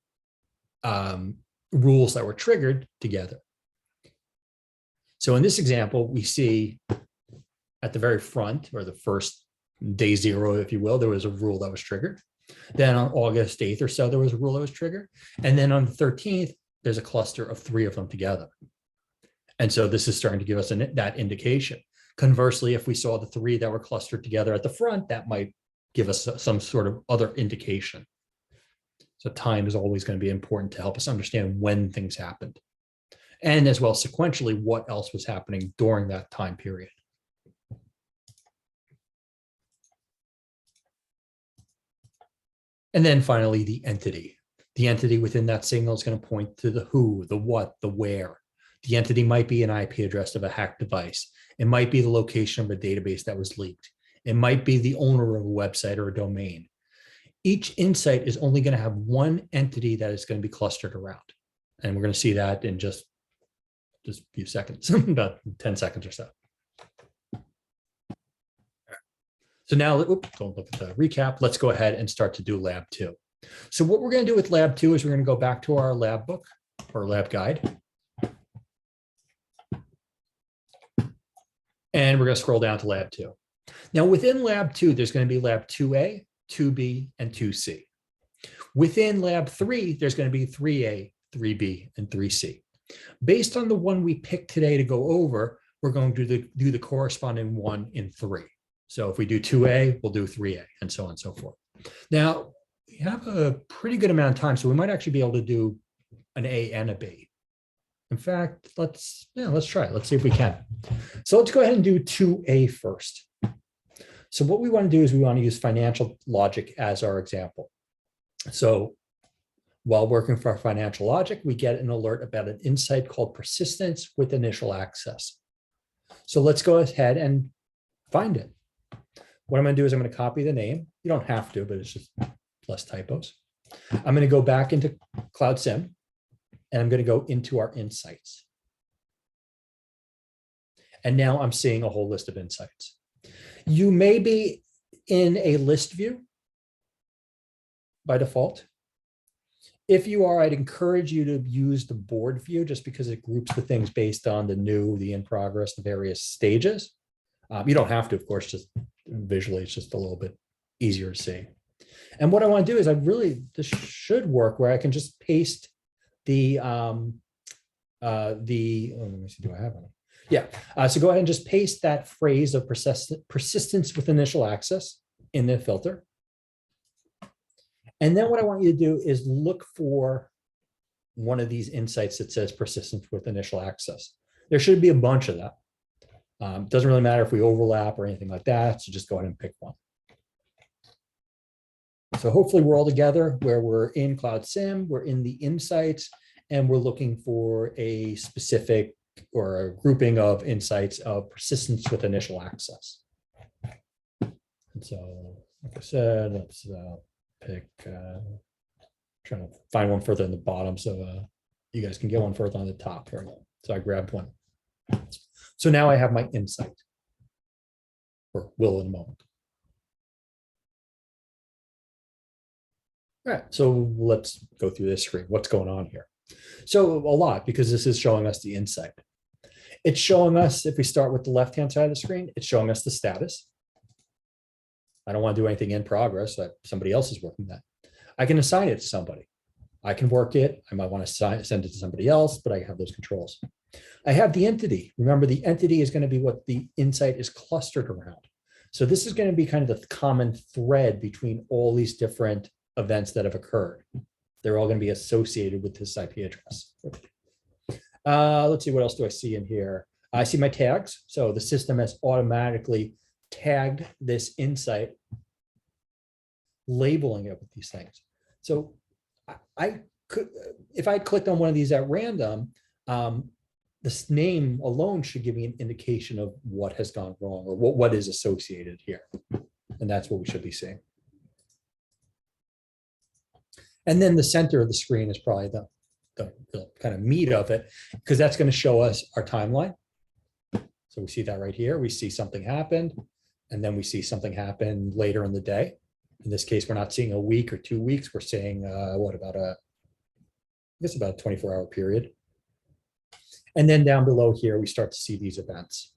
rules that were triggered together. So in this example, we see at the very front, or the first day zero, if you will, there was a rule that was triggered. Then on August 8th or so, there was a rule that was triggered. And then on the 13th, there's a cluster of 3 of them together. And so this is starting to give us that indication. Conversely, if we saw the 3 that were clustered together at the front, that might give us some sort of other indication. So time is always going to be important to help us understand when things happened. And as well, sequentially, what else was happening during that time period. And then finally, the entity. The entity within that signal is going to point to the who, the what, the where. The entity might be an IP address of a hacked device. It might be the location of a database that was leaked. It might be the owner of a website or a domain. Each insight is only going to have one entity that is going to be clustered around. And we're going to see that in just a few seconds, about 10 seconds or so. So now, oops, don't look at the recap. Let's go ahead and start to do lab 2. So what we're going to do with lab 2 is we're going to go back to our lab book or lab guide. And we're going to scroll down to lab 2. Now within lab 2, there's going to be lab 2A, 2B, and 2C. Within lab 3, there's going to be 3A, 3B, and 3C. Based on the one we picked today to go over, we're going to do the corresponding one in 3. So if we do 2A, we'll do 3A, and so on and so forth. Now, we have a pretty good amount of time, so we might actually be able to do an A and a B. In fact, let's try it. Let's see if we can. So let's go ahead and do 2A first. So what we want to do is we want to use financial logic as our example. So while working for our financial logic, we get an alert about an insight called persistence with initial access. So let's go ahead and find it. What I'm going to do is I'm going to copy the name. You don't have to, but it's just less typos. I'm going to go back into Cloud SIEM, and I'm going to go into our insights. And now I'm seeing a whole list of insights. You may be in a list view by default. If you are, I'd encourage you to use the board view just because it groups the things based on the new, the in progress, the various stages. You don't have to, of course, just visually, it's just a little bit easier to see. And what I want to do is this should work where I can just paste let me see, do I have one? Yeah, so go ahead and just paste that phrase of persistence with initial access in the filter. And then what I want you to do is look for one of these insights that says persistence with initial access. There should be a bunch of that. Doesn't really matter if we overlap or anything like that, so just go ahead and pick one. So hopefully we're all together where we're in Cloud SIEM, we're in the insights, and we're looking for a specific or a grouping of insights of persistence with initial access. And so, like I said, let's pick, trying to find one further in the bottom so you guys can get one further on the top here. So I grabbed one. So now I have my insight, or will in a moment. All right, so let's go through this screen. What's going on here? So a lot, because this is showing us the insight. It's showing us, if we start with the left-hand side of the screen, it's showing us the status. I don't want to do anything in progress. Somebody else is working that. I can assign it to somebody. I can work it. I might want to send it to somebody else, but I have those controls. I have the entity. Remember, the entity is going to be what the insight is clustered around. So this is going to be kind of the common thread between all these different events that have occurred. They're all going to be associated with this IP address. Let's see, what else do I see in here? I see my tags. So the system has automatically tagged this insight, labeling it with these things. So I could, if I clicked on one of these at random, this name alone should give me an indication of what has gone wrong or what is associated here. And that's what we should be seeing. And then the center of the screen is probably the kind of meat of it, because that's going to show us our timeline. So we see that right here. We see something happened, and then we see something happen later in the day. In this case, we're not seeing a week or 2 weeks. We're seeing what about I guess about a 24-hour period. And then down below here, we start to see these events.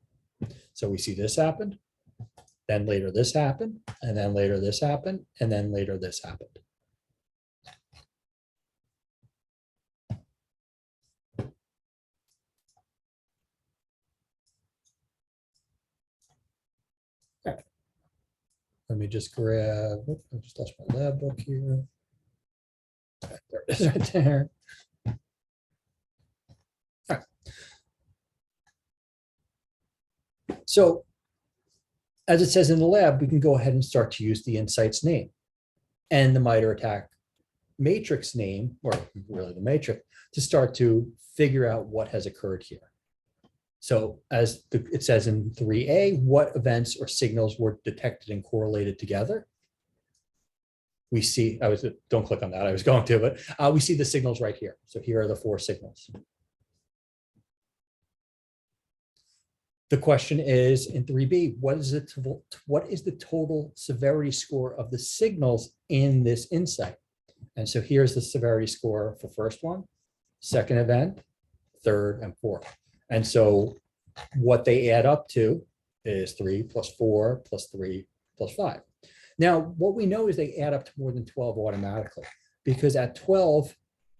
So we see this happened, then later this happened, and then later this happened, and then later this happened. Okay. Let me just grab, I just lost my lab book here. There it is right there. All right. So as it says in the lab, we can go ahead and start to use the insights name and the MITRE ATT&CK matrix name, or really the matrix, to start to figure out what has occurred here. So as it says in 3A, what events or signals were detected and correlated together? We see, don't click on that, I was going to, but we see the signals right here. So here are the 4 signals. The question is in 3B, what is the total severity score of the signals in this insight? And so here's the severity score for first one, second event, third, and fourth. And so what they add up to is 3 plus 4 plus 3 plus 5. Now, what we know is they add up to more than 12 automatically, because at 12,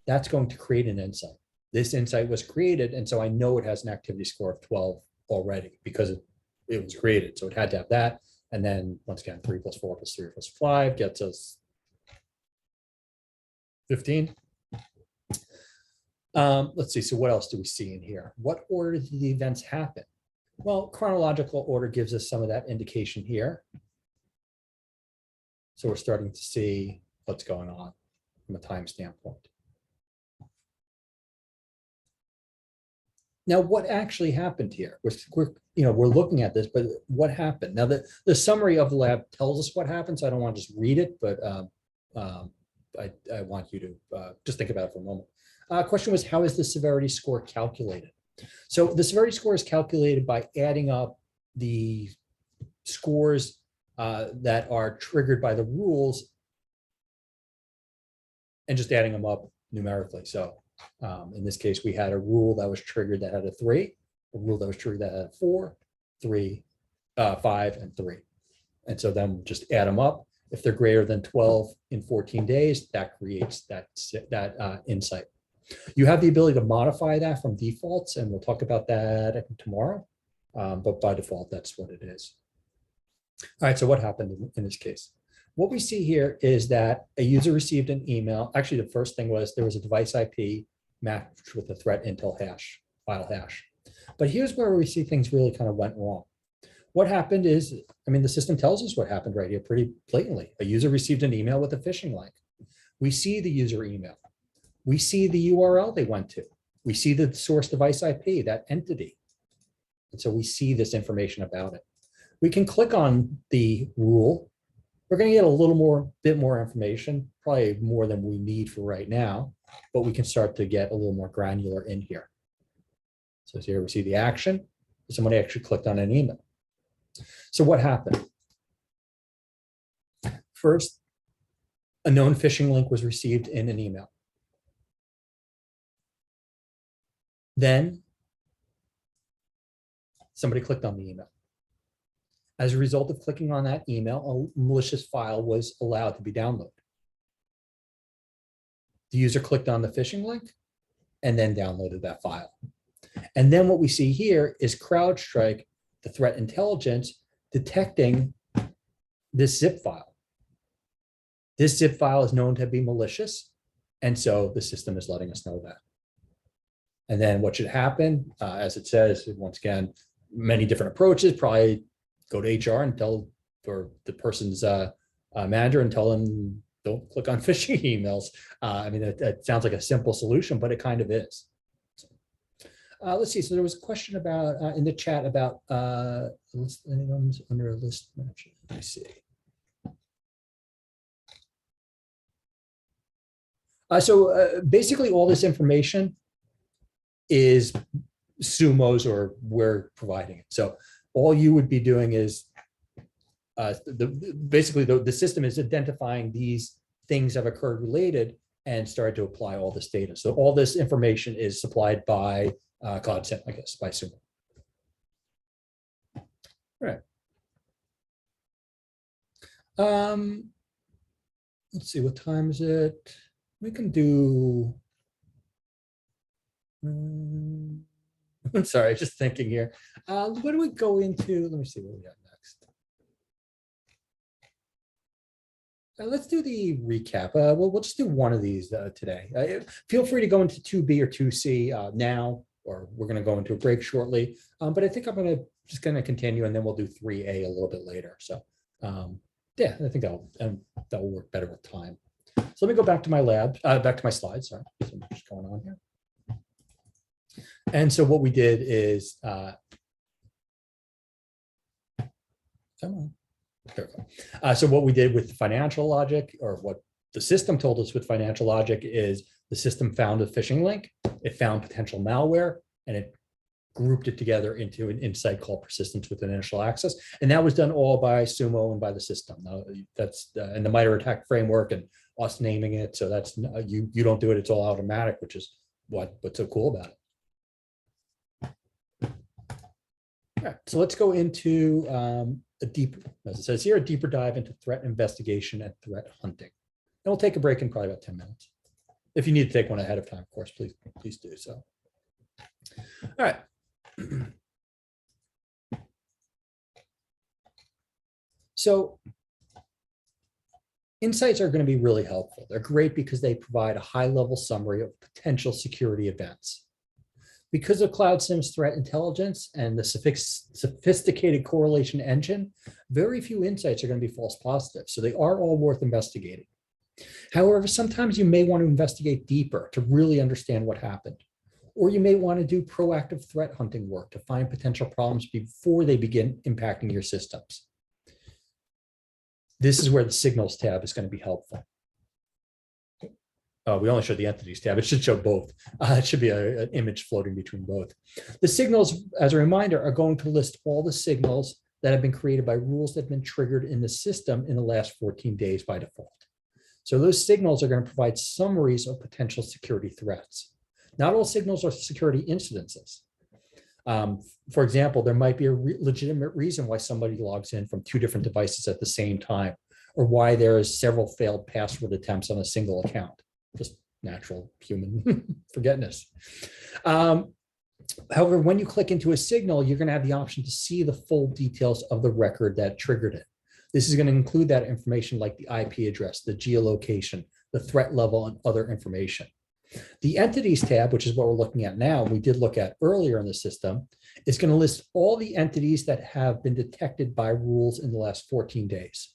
that's going to create an insight. This insight was created, and so I know it has an activity score of 12 already because it was created. So it had to have that. And then once again, 3 plus 4 plus 3 plus 5 gets us 15. Let's see. So what else do we see in here? What order did the events happen? Well, chronological order gives us some of that indication here. So we're starting to see what's going on from a time standpoint. Now, what actually happened here? We're looking at this, but what happened? Now, the summary of the lab tells us what happened, so I don't want to just read it, but I want you to just think about it for a moment. Question was, how is the severity score calculated? So the severity score is calculated by adding up the scores that are triggered by the rules and just adding them up numerically. So in this case, we had a rule that was triggered that had a 3, a rule that was triggered that had 4, 3, 5, and 3. And so then we'll just add them up. If they're greater than 12 in 14 days, that creates that insight. You have the ability to modify that from defaults, and we'll talk about that tomorrow. But by default, that's what it is. All right, so what happened in this case? What we see here is that a user received an email. Actually, the first thing was there was a device IP matched with a threat intel hash, file hash. But here's where we see things really kind of went wrong. What happened is, the system tells us what happened right here pretty blatantly. A user received an email with a phishing link. We see the user email. We see the URL they went to. We see the source device IP, that entity. And so we see this information about it. We can click on the rule. We're going to get a bit more information, probably more than we need for right now, but we can start to get a little more granular in here. So here we see the action. Somebody actually clicked on an email. So what happened? First, a known phishing link was received in an email. Then somebody clicked on the email. As a result of clicking on that email, a malicious file was allowed to be downloaded. The user clicked on the phishing link and then downloaded that file. And then what we see here is CrowdStrike, the threat intelligence, detecting this zip file. This zip file is known to be malicious, and so the system is letting us know that. And then what should happen, as it says, once again, many different approaches, probably go to HR and tell, or the person's manager and tell them, don't click on phishing emails. It sounds like a simple solution, but it kind of is. So, let's see. So there was a question about in the chat about anyone's under a list mention. Let me see. Basically all this information is Sumo's, or we're providing it. So all you would be doing is basically the system is identifying these things that have occurred related and started to apply all this data. So all this information is supplied by Cloud SIEM, I guess, by Sumo. All right. Let's see, what time is it? We can do. I'm sorry, just thinking here. What do we go into? Let me see what we got next. Let's do the recap. We'll just do one of these today. Feel free to go into 2B or 2C now, or we're going to go into a break shortly. But I think I'm just going to continue, and then we'll do 3A a little bit later. So yeah, I think that'll work better with time. So let me go back to my lab, back to my slides. Sorry, so much going on here. And so what we did is, come on. There we go. So what we did with financial logic, or what the system told us with financial logic, is the system found a phishing link, it found potential malware, and it grouped it together into an insight called persistence with initial access. And that was done all by Sumo and by the system. Now, that's in the MITRE ATT&CK framework and us naming it. So that's you don't do it, it's all automatic, which is what's so cool about it. All right, so let's go into a deeper, as it says here, a deeper dive into threat investigation and threat hunting. And we'll take a break in probably about 10 minutes. If you need to take one ahead of time, of course, please do so. All right. So insights are going to be really helpful. They're great because they provide a high-level summary of potential security events. Because of Cloud SIEM's threat intelligence and the sophisticated correlation engine, very few insights are going to be false positives. So they are all worth investigating. However, sometimes you may want to investigate deeper to really understand what happened. Or you may want to do proactive threat hunting work to find potential problems before they begin impacting your systems. This is where the signals tab is going to be helpful. We only showed the entities tab. It should show both. It should be an image floating between both. The signals, as a reminder, are going to list all the signals that have been created by rules that have been triggered in the system in the last 14 days by default. So those signals are going to provide summaries of potential security threats. Not all signals are security incidences. For example, there might be a legitimate reason why somebody logs in from 2 different devices at the same time, or why there is several failed password attempts on a single account. Just natural human forgetfulness. However, when you click into a signal, you're going to have the option to see the full details of the record that triggered it. This is going to include that information like the IP address, the geolocation, the threat level, and other information. The entities tab, which is what we're looking at now, we did look at earlier in the system, is going to list all the entities that have been detected by rules in the last 14 days.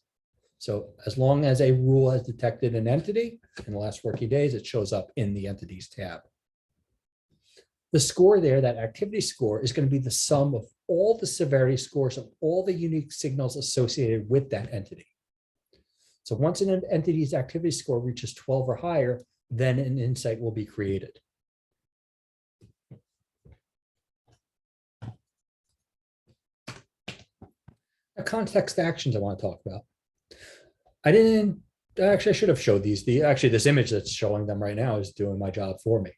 So as long as a rule has detected an entity in the last 14 days, it shows up in the entities tab. The score there, that activity score, is going to be the sum of all the severity scores of all the unique signals associated with that entity. So once an entity's activity score reaches 12 or higher, then an insight will be created. Now, context actions I want to talk about. I should have showed these. Actually, this image that's showing them right now is doing my job for me.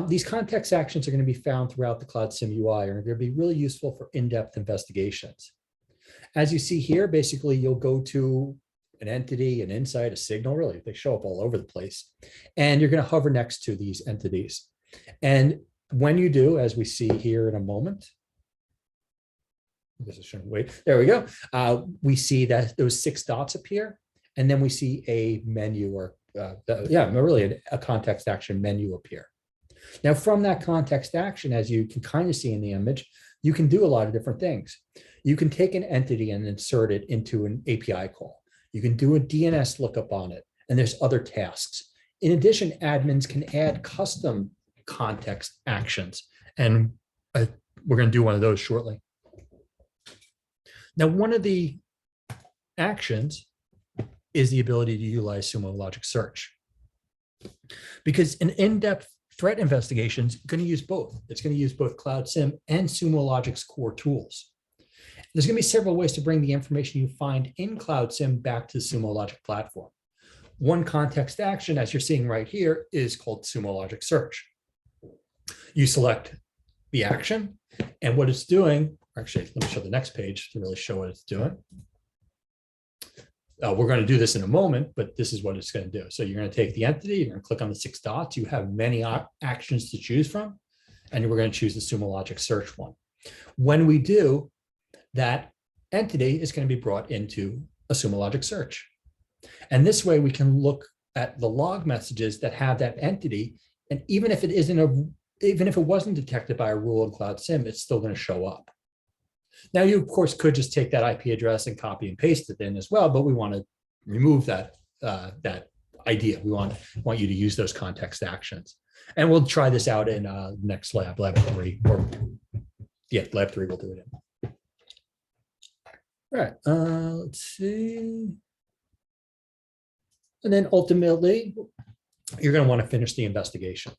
These context actions are going to be found throughout the Cloud SIEM UI and are going to be really useful for in-depth investigations. As you see here, basically, you'll go to an entity, an insight, a signal, really, they show up all over the place. And you're going to hover next to these entities. And when you do, as we see here in a moment, I guess I shouldn't wait. There we go. We see that those 6 dots appear, and then we see a menu or really a context action menu appear. Now, from that context action, as you can kind of see in the image, you can do a lot of different things. You can take an entity and insert it into an API call. You can do a DNS lookup on it, and there's other tasks. In addition, admins can add custom context actions, and we're going to do one of those shortly. Now, one of the actions is the ability to utilize Sumo Logic Search, because an in-depth threat investigation is going to use both. It's going to use both Cloud SIEM and Sumo Logic's core tools. There's going to be several ways to bring the information you find in Cloud SIEM back to the Sumo Logic platform. One context action, as you're seeing right here, is called Sumo Logic Search. You select the action, and what it's doing, actually, let me show the next page to really show what it's doing. We're going to do this in a moment, but this is what it's going to do. So you're going to take the entity, you're going to click on the 6 dots. You have many actions to choose from, and we're going to choose the Sumo Logic Search one. When we do, that entity is going to be brought into a Sumo Logic Search. And this way we can look at the log messages that have that entity. And even if it wasn't detected by a rule in Cloud SIEM, it's still going to show up. Now, you, of course, could just take that IP address and copy and paste it in as well, but we want to remove that idea. We want you to use those context actions. And we'll try this out in next lab 3, lab 3 we'll do it in. All right, let's see. And then ultimately, you're going to want to finish the investigation.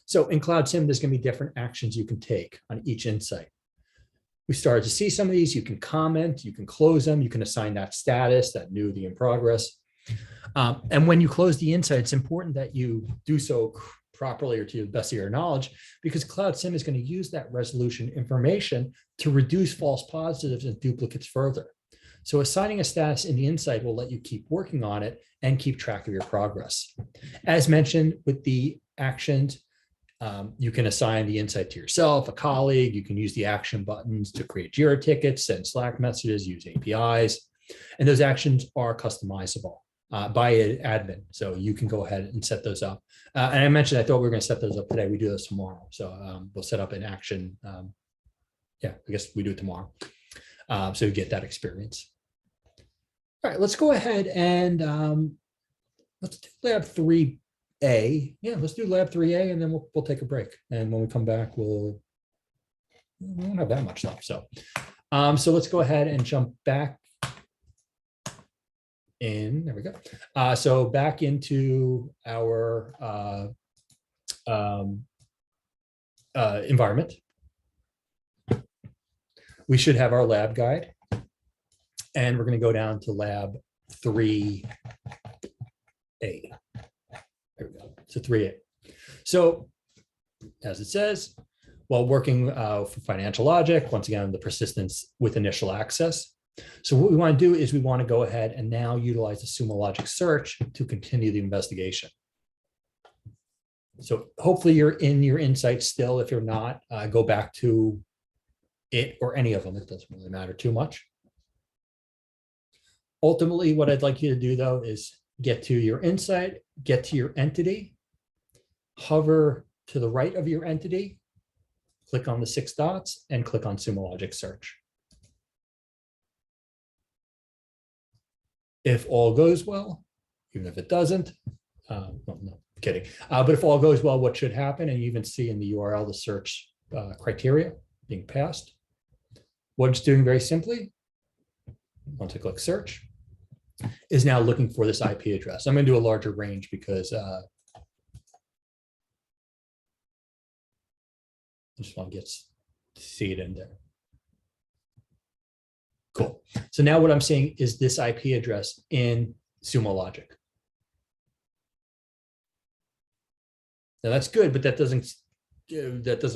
So in Cloud SIEM, there's going to be different actions you can take on each insight. We started to see some of these. You can comment, you can close them, you can assign that status, that new, the in progress. And when you close the insight, it's important that you do so properly or to the best of your knowledge, because Cloud SIEM is going to use that resolution information to reduce false positives and duplicates further. So assigning a status in the insight will let you keep working on it and keep track of your progress. As mentioned with the actions, you can assign the insight to yourself, a colleague. You can use the action buttons to create Jira tickets, send Slack messages, use APIs. And those actions are customizable by an admin. So you can go ahead and set those up. And I mentioned, I thought we were going to set those up today. We do those tomorrow. So we'll set up an action. Yeah, I guess we do it tomorrow. So you get that experience. All right, let's go ahead and let's do lab 3A. Yeah, let's do lab 3A, and then we'll take a break. And when we come back, we don't have that much left. So let's go ahead and jump back in. There we go. So back into our environment. We should have our lab guide. And we're going to go down to lab 3A. There we go. So 3A. So as it says, while working for financial logic, once again, the persistence with initial access. So what we want to do is we want to go ahead and now utilize the Sumo logic search to continue the investigation. So hopefully you're in your insights still. If you're not, go back to it or any of them. It doesn't really matter too much. Ultimately, what I'd like you to do, though, is get to your insight, get to your entity, hover to the right of your entity, click on the 6 dots, and click on Sumo Logic Search. If all goes well, even if it doesn't, no, kidding. But if all goes well, what should happen, and you even see in the URL the search criteria being passed. What it's doing very simply, once I click search, is now looking for this IP address. I'm going to do a larger range because I just want to get to see it in there. Cool. So now what I'm seeing is this IP address in Sumo Logic. Now that's good, but that doesn't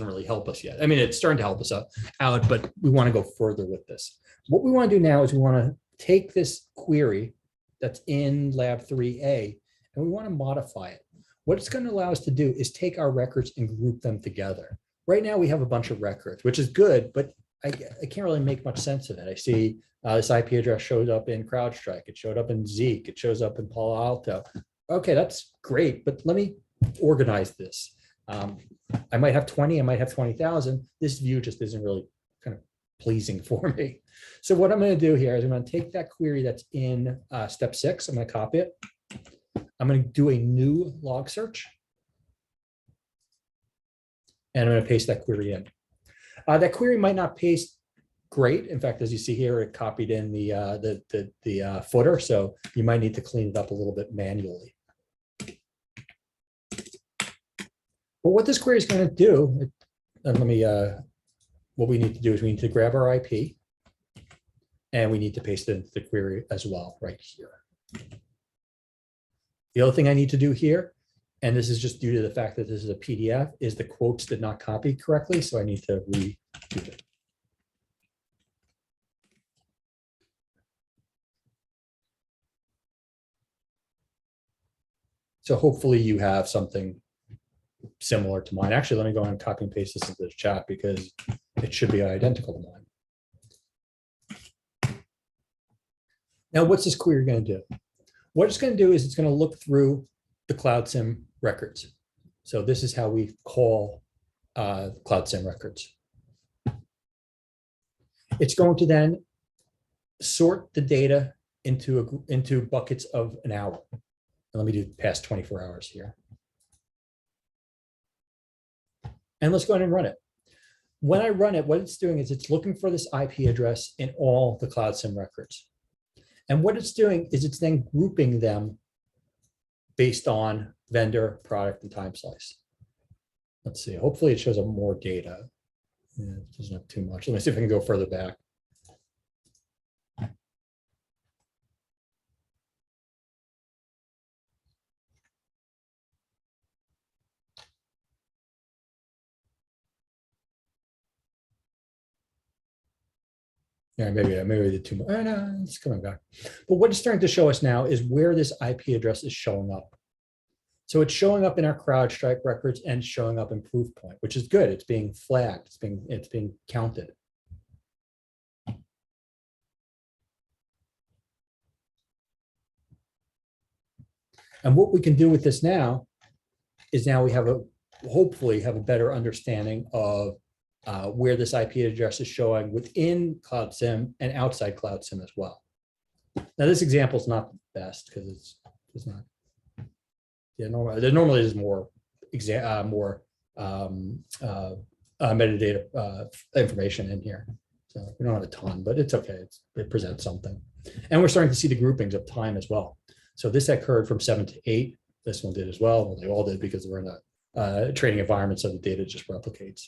really help us yet. I mean, it's starting to help us out, but we want to go further with this. What we want to do now is we want to take this query that's in lab 3A and we want to modify it. What it's going to allow us to do is take our records and group them together. Right now we have a bunch of records, which is good, but I can't really make much sense of it. I see this IP address showed up in CrowdStrike. It showed up in Zeek. It shows up in Palo Alto. Okay, that's great, but let me organize this. I might have 20, I might have 20,000. This view just isn't really kind of pleasing for me. So what I'm going to do here is I'm going to take that query that's in step 6. I'm going to copy it. I'm going to do a new log search. And I'm going to paste that query in. That query might not paste great. In fact, as you see here, it copied in the footer. So you might need to clean it up a little bit manually. But what this query is going to do, what we need to do is we need to grab our IP and we need to paste it into the query as well right here. The other thing I need to do here, and this is just due to the fact that this is a PDF, is the quotes did not copy correctly. So I need to redo it. So hopefully you have something similar to mine. Actually, let me go ahead and copy and paste this into the chat because it should be identical to mine. Now, what's this query going to do? What it's going to do is it's going to look through the Cloud SIEM records. So this is how we call Cloud SIEM records. It's going to then sort the data into buckets of an hour. And let me do past 24 hours here. And let's go ahead and run it. When I run it, what it's doing is it's looking for this IP address in all the Cloud SIEM records. And what it's doing is it's then grouping them based on vendor, product, and time slice. Let's see, hopefully it shows up more data. Yeah, it doesn't have too much. Let me see if I can go further back. Yeah, maybe the two more. No, it's coming back. But what it's starting to show us now is where this IP address is showing up. So it's showing up in our CrowdStrike records and showing up in Proofpoint, which is good. It's being flagged. It's being counted. And what we can do with this now is now we have hopefully have a better understanding of where this IP address is showing within Cloud SIEM and outside Cloud SIEM as well. Now this example is not the best because it's not. Yeah, normally there's more metadata information in here. So we don't have a ton, but it's okay. It presents something. And we're starting to see the groupings of time as well. So this occurred from 7 to 8. This one did as well. Well, they all did because we're in a training environment, so the data just replicates.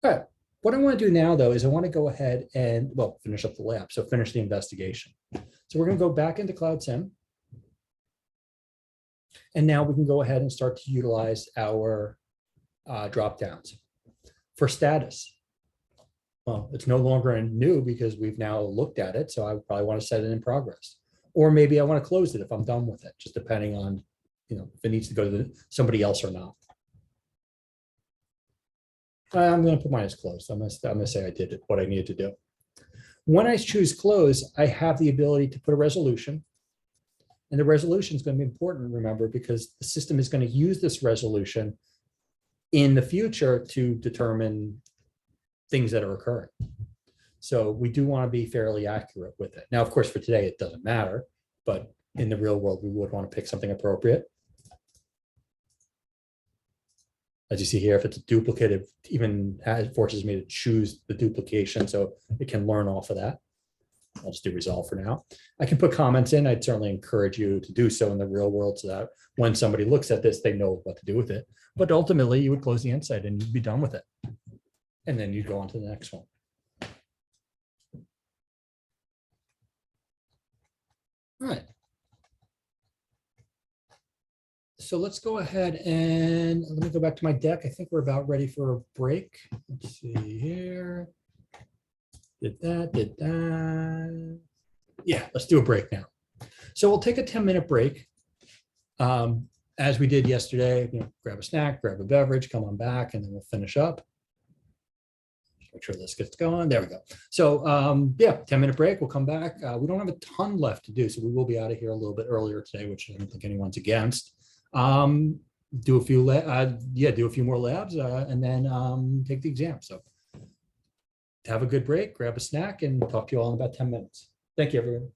All right. What I want to do now, though, is I want to go ahead and, well, finish up the lab. So finish the investigation. So we're going to go back into Cloud SIEM. And now we can go ahead and start to utilize our drop downs. For status, well, it's no longer a new because we've now looked at it. So I probably want to set it in progress. Or maybe I want to close it if I'm done with it, just depending on, if it needs to go to somebody else or not. I'm going to put mine as closed. I'm going to say I did what I needed to do. When I choose close, I have the ability to put a resolution. And the resolution is going to be important, remember, because the system is going to use this resolution in the future to determine things that are occurring. So we do want to be fairly accurate with it. Now, of course, for today, it doesn't matter, but in the real world, we would want to pick something appropriate. As you see here, if it's a duplicate, it even forces me to choose the duplication so it can learn off of that. I'll just do resolve for now. I can put comments in. I'd certainly encourage you to do so in the real world so that when somebody looks at this, they know what to do with it. But ultimately, you would close the insight and you'd be done with it. And then you'd go on to the next one. All right. So let's go ahead and let me go back to my deck. I think we're about ready for a break. Let's see here. Did that. Yeah, let's do a break now. So we'll take a 10-minute break. As we did yesterday, grab a snack, grab a beverage, come on back, and then we'll finish up. Make sure this gets going. There we go. So yeah, 10-minute break. We'll come back. We don't have a ton left to do, so we will be out of here a little bit earlier today, which I don't think anyone's against. Do a few more labs, and then take the exam. So have a good break, grab a snack, and talk to you all in about 10 minutes. Thank you, everyone.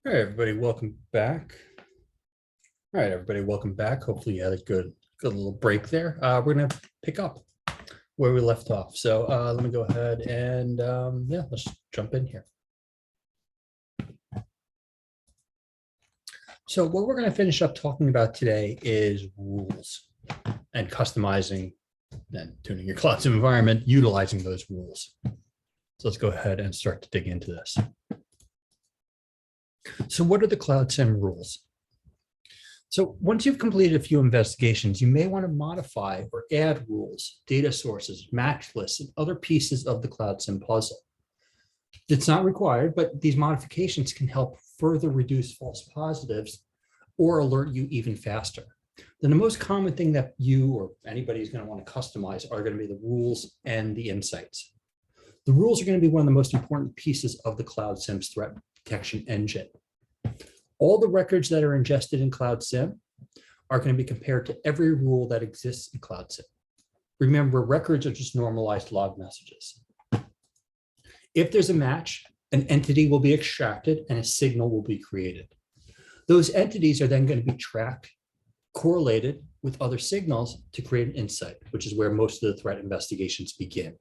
All right, everybody, welcome back. All right, everybody, welcome back. Hopefully you had a good little break there. We're gonna pick up where we left off. So let me go ahead and yeah, let's jump in here. So what we're going to finish up talking about today is rules and customizing and tuning your Cloud SIEM environment, utilizing those rules. So let's go ahead and start to dig into this. So what are the Cloud SIEM rules? So once you've completed a few investigations, you may want to modify or add rules, data sources, match lists, and other pieces of the Cloud SIEM puzzle. It's not required, but these modifications can help further reduce false positives or alert you even faster. Then the most common thing that you or anybody is going to want to customize are going to be the rules and the insights. The rules are going to be one of the most important pieces of the Cloud SIEM's threat detection engine. All the records that are ingested in Cloud SIEM are going to be compared to every rule that exists in Cloud SIEM. Remember, records are just normalized log messages. If there's a match, an entity will be extracted and a signal will be created. Those entities are then going to be tracked, correlated with other signals to create an insight, which is where most of the threat investigations begin.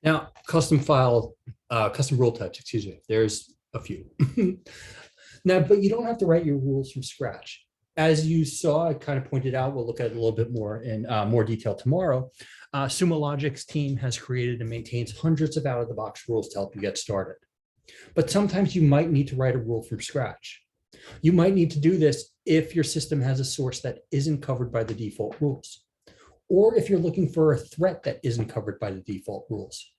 Now, custom rule types, excuse me, there's a few. Now, but you don't have to write your rules from scratch. As you saw, I kind of pointed out, we'll look at it a little bit more in more detail tomorrow. Sumo Logic's team has created and maintains hundreds of out-of-the-box rules to help you get started. But sometimes you might need to write a rule from scratch. You might need to do this if your system has a source that isn't covered by the default rules, or if you're looking for a threat that isn't covered by the default rules.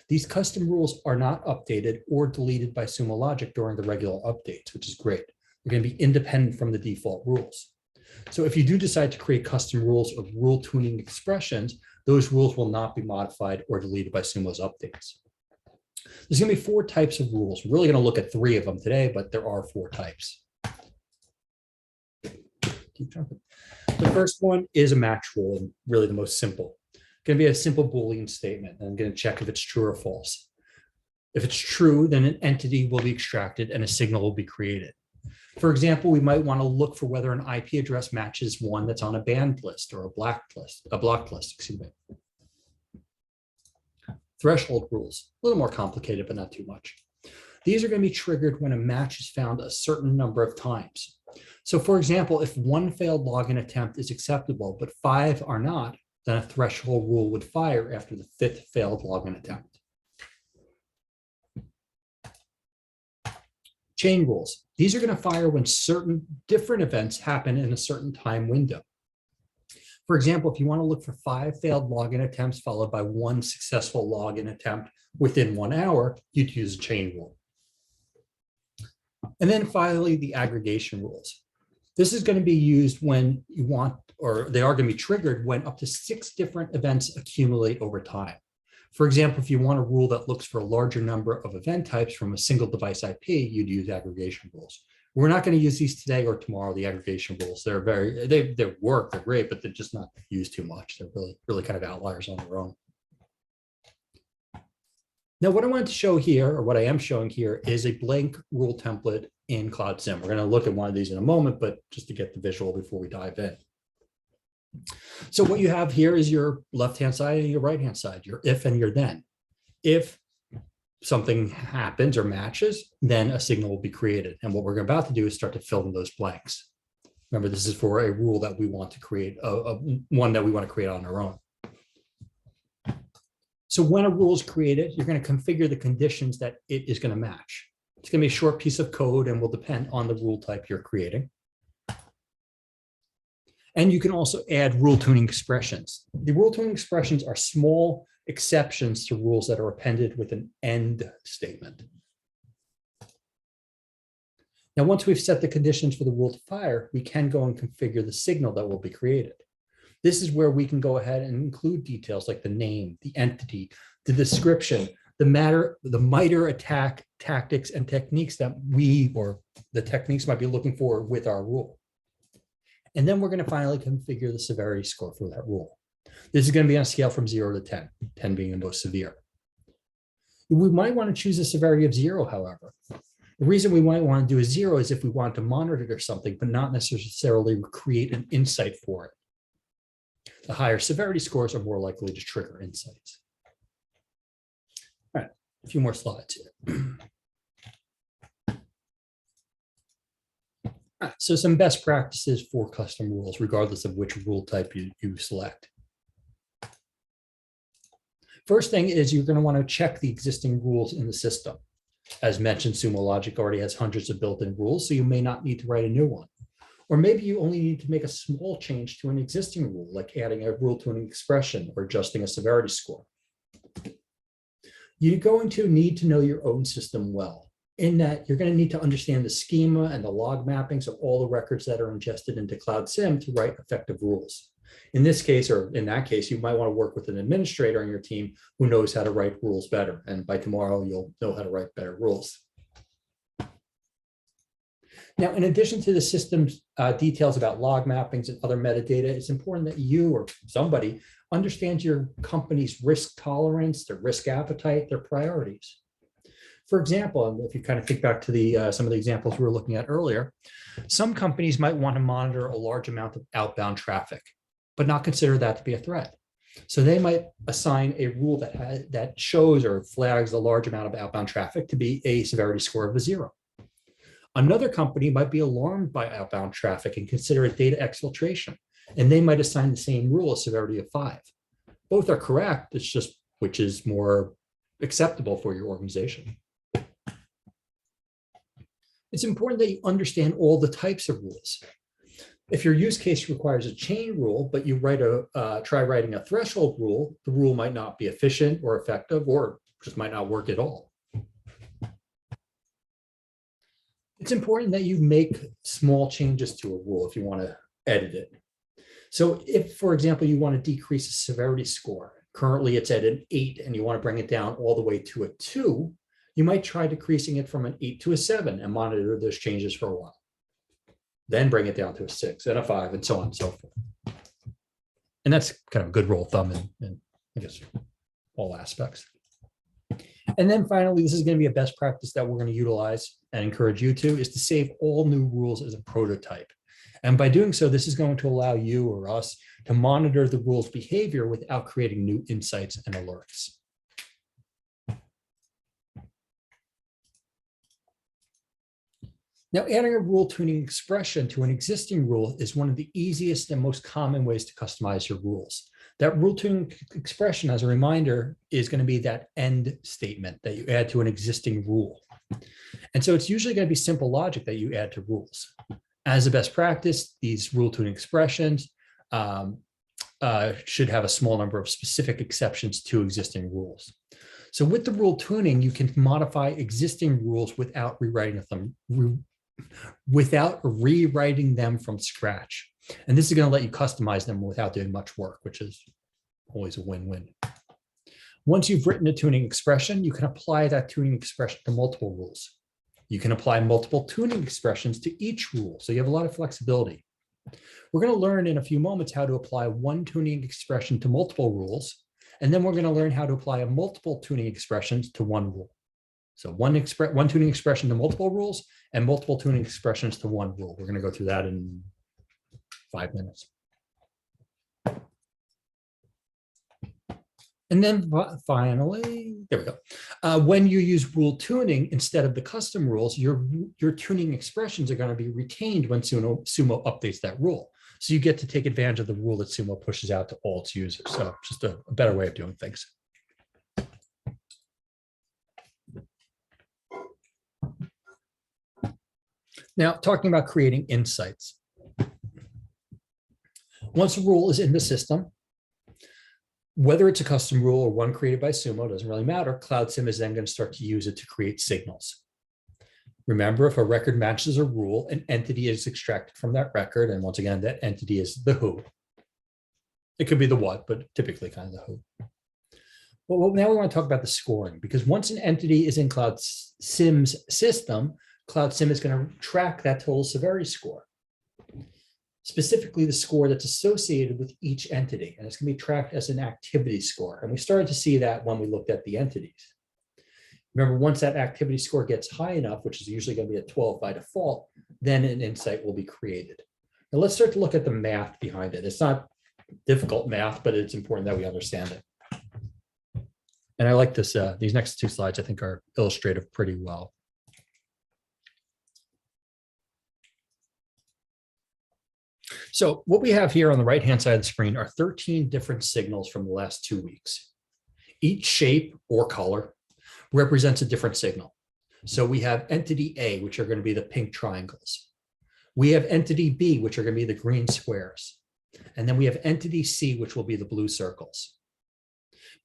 These custom rules are not updated or deleted by Sumo Logic during the regular updates, which is great. They're going to be independent from the default rules. So if you do decide to create custom rules or rule tuning expressions, those rules will not be modified or deleted by Sumo's updates. There's going to be 4 types of rules. We're really going to look at 3 of them today, but there are 4 types. Keep jumping. The first one is a match rule, and really the most simple. It's going to be a simple Boolean statement. And I'm going to check if it's true or false. If it's true, then an entity will be extracted and a signal will be created. For example, we might want to look for whether an IP address matches one that's on a banned list or a blocked list, excuse me. Threshold rules, a little more complicated, but not too much. These are going to be triggered when a match is found a certain number of times. So for example, if 1 failed login attempt is acceptable, but 5 are not, then a threshold rule would fire after the 5th failed login attempt. Chain rules. These are going to fire when certain different events happen in a certain time window. For example, if you want to look for 5 failed login attempts followed by 1 successful login attempt within 1 hour, you'd use a chain rule. And then finally, the aggregation rules. This is going to be used when you want, or they are going to be triggered when up to 6 different events accumulate over time. For example, if you want a rule that looks for a larger number of event types from a single device IP, you'd use aggregation rules. We're not going to use these today or tomorrow, the aggregation rules. They work, they're great, but they're just not used too much. They're really kind of outliers on their own. Now, what I wanted to show here, or what I am showing here, is a blank rule template in Cloud SIEM. We're going to look at one of these in a moment, but just to get the visual before we dive in. So what you have here is your left-hand side and your right-hand side, your if and your then. If something happens or matches, then a signal will be created. And what we're about to do is start to fill in those blanks. Remember, this is for a rule that we want to create, one that we want to create on our own. So when a rule is created, you're going to configure the conditions that it is going to match. It's going to be a short piece of code and will depend on the rule type you're creating. And you can also add rule tuning expressions. The rule tuning expressions are small exceptions to rules that are appended with an end statement. Now, once we've set the conditions for the rule to fire, we can go and configure the signal that will be created. This is where we can go ahead and include details like the name, the entity, the description, the MITRE attack tactics and techniques that we or the techniques might be looking for with our rule. And then we're going to finally configure the severity score for that rule. This is going to be on a scale from 0 to 10, 10 being the most severe. We might want to choose a severity of 0, however. The reason we might want to do a 0 is if we want to monitor something, but not necessarily create an insight for it. The higher severity scores are more likely to trigger insights. All right, a few more slides here. All right, so some best practices for custom rules, regardless of which rule type you select. First thing is you're going to want to check the existing rules in the system. As mentioned, Sumo Logic already has hundreds of built-in rules, so you may not need to write a new one. Or maybe you only need to make a small change to an existing rule, like adding a rule to an expression or adjusting a severity score. You're going to need to know your own system well, in that you're going to need to understand the schema and the log mappings of all the records that are ingested into Cloud SIEM to write effective rules. In this case, or in that case, you might want to work with an administrator on your team who knows how to write rules better. And by tomorrow, you'll know how to write better rules. Now, in addition to the system's details about log mappings and other metadata, it's important that you or somebody understands your company's risk tolerance, their risk appetite, their priorities. For example, and if you kind of think back to some of the examples we were looking at earlier, some companies might want to monitor a large amount of outbound traffic, but not consider that to be a threat. So they might assign a rule that shows or flags a large amount of outbound traffic to be a severity score of a 0. Another company might be alarmed by outbound traffic and consider it data exfiltration, and they might assign the same rule a severity of 5. Both are correct, it's just which is more acceptable for your organization. It's important that you understand all the types of rules. If your use case requires a chain rule, but you try writing a threshold rule, the rule might not be efficient or effective, or just might not work at all. It's important that you make small changes to a rule if you want to edit it. So if, for example, you want to decrease a severity score, currently it's at an 8 and you want to bring it down all the way to a 2, you might try decreasing it from an 8 to a 7 and monitor those changes for a while. Then bring it down to a 6 and a 5 and so on and so forth. And that's kind of a good rule of thumb in I guess, all aspects. And then finally, this is going to be a best practice that we're going to utilize and encourage you to, is to save all new rules as a prototype. And by doing so, this is going to allow you or us to monitor the rule's behavior without creating new insights and alerts. Now, adding a rule tuning expression to an existing rule is one of the easiest and most common ways to customize your rules. That rule tuning expression, as a reminder, is going to be that end statement that you add to an existing rule. And so it's usually going to be simple logic that you add to rules. As a best practice, these rule tuning expressions should have a small number of specific exceptions to existing rules. So with the rule tuning, you can modify existing rules without rewriting them from scratch. And this is going to let you customize them without doing much work, which is always a win-win. Once you've written a tuning expression, you can apply that tuning expression to multiple rules. You can apply multiple tuning expressions to each rule, so you have a lot of flexibility. We're going to learn in a few moments how to apply one tuning expression to multiple rules, and then we're going to learn how to apply multiple tuning expressions to one rule. So one tuning expression to multiple rules and multiple tuning expressions to one rule. We're going to go through that in 5 minutes. And then finally, there we go. When you use rule tuning instead of the custom rules, your tuning expressions are going to be retained when Sumo updates that rule. So you get to take advantage of the rule that Sumo pushes out to all its users. So just a better way of doing things. Now, talking about creating insights. Once a rule is in the system, whether it's a custom rule or one created by Sumo, doesn't really matter. Cloud SIEM is then going to start to use it to create signals. Remember, if a record matches a rule, an entity is extracted from that record. And once again, that entity is the who. It could be the what, but typically kind of the who. Well, now we want to talk about the scoring, because once an entity is in Cloud SIEM's system, Cloud SIEM is going to track that total severity score, specifically the score that's associated with each entity. And it's going to be tracked as an activity score. And we started to see that when we looked at the entities. Remember, once that activity score gets high enough, which is usually going to be at 12 by default, then an insight will be created. Now let's start to look at the math behind it. It's not difficult math, but it's important that we understand it. And I like this, these next two slides I think are illustrative pretty well. So what we have here on the right-hand side of the screen are 13 different signals from the last 2 weeks. Each shape or color represents a different signal. So we have entity A, which are going to be the pink triangles. We have entity B, which are going to be the green squares. And then we have entity C, which will be the blue circles.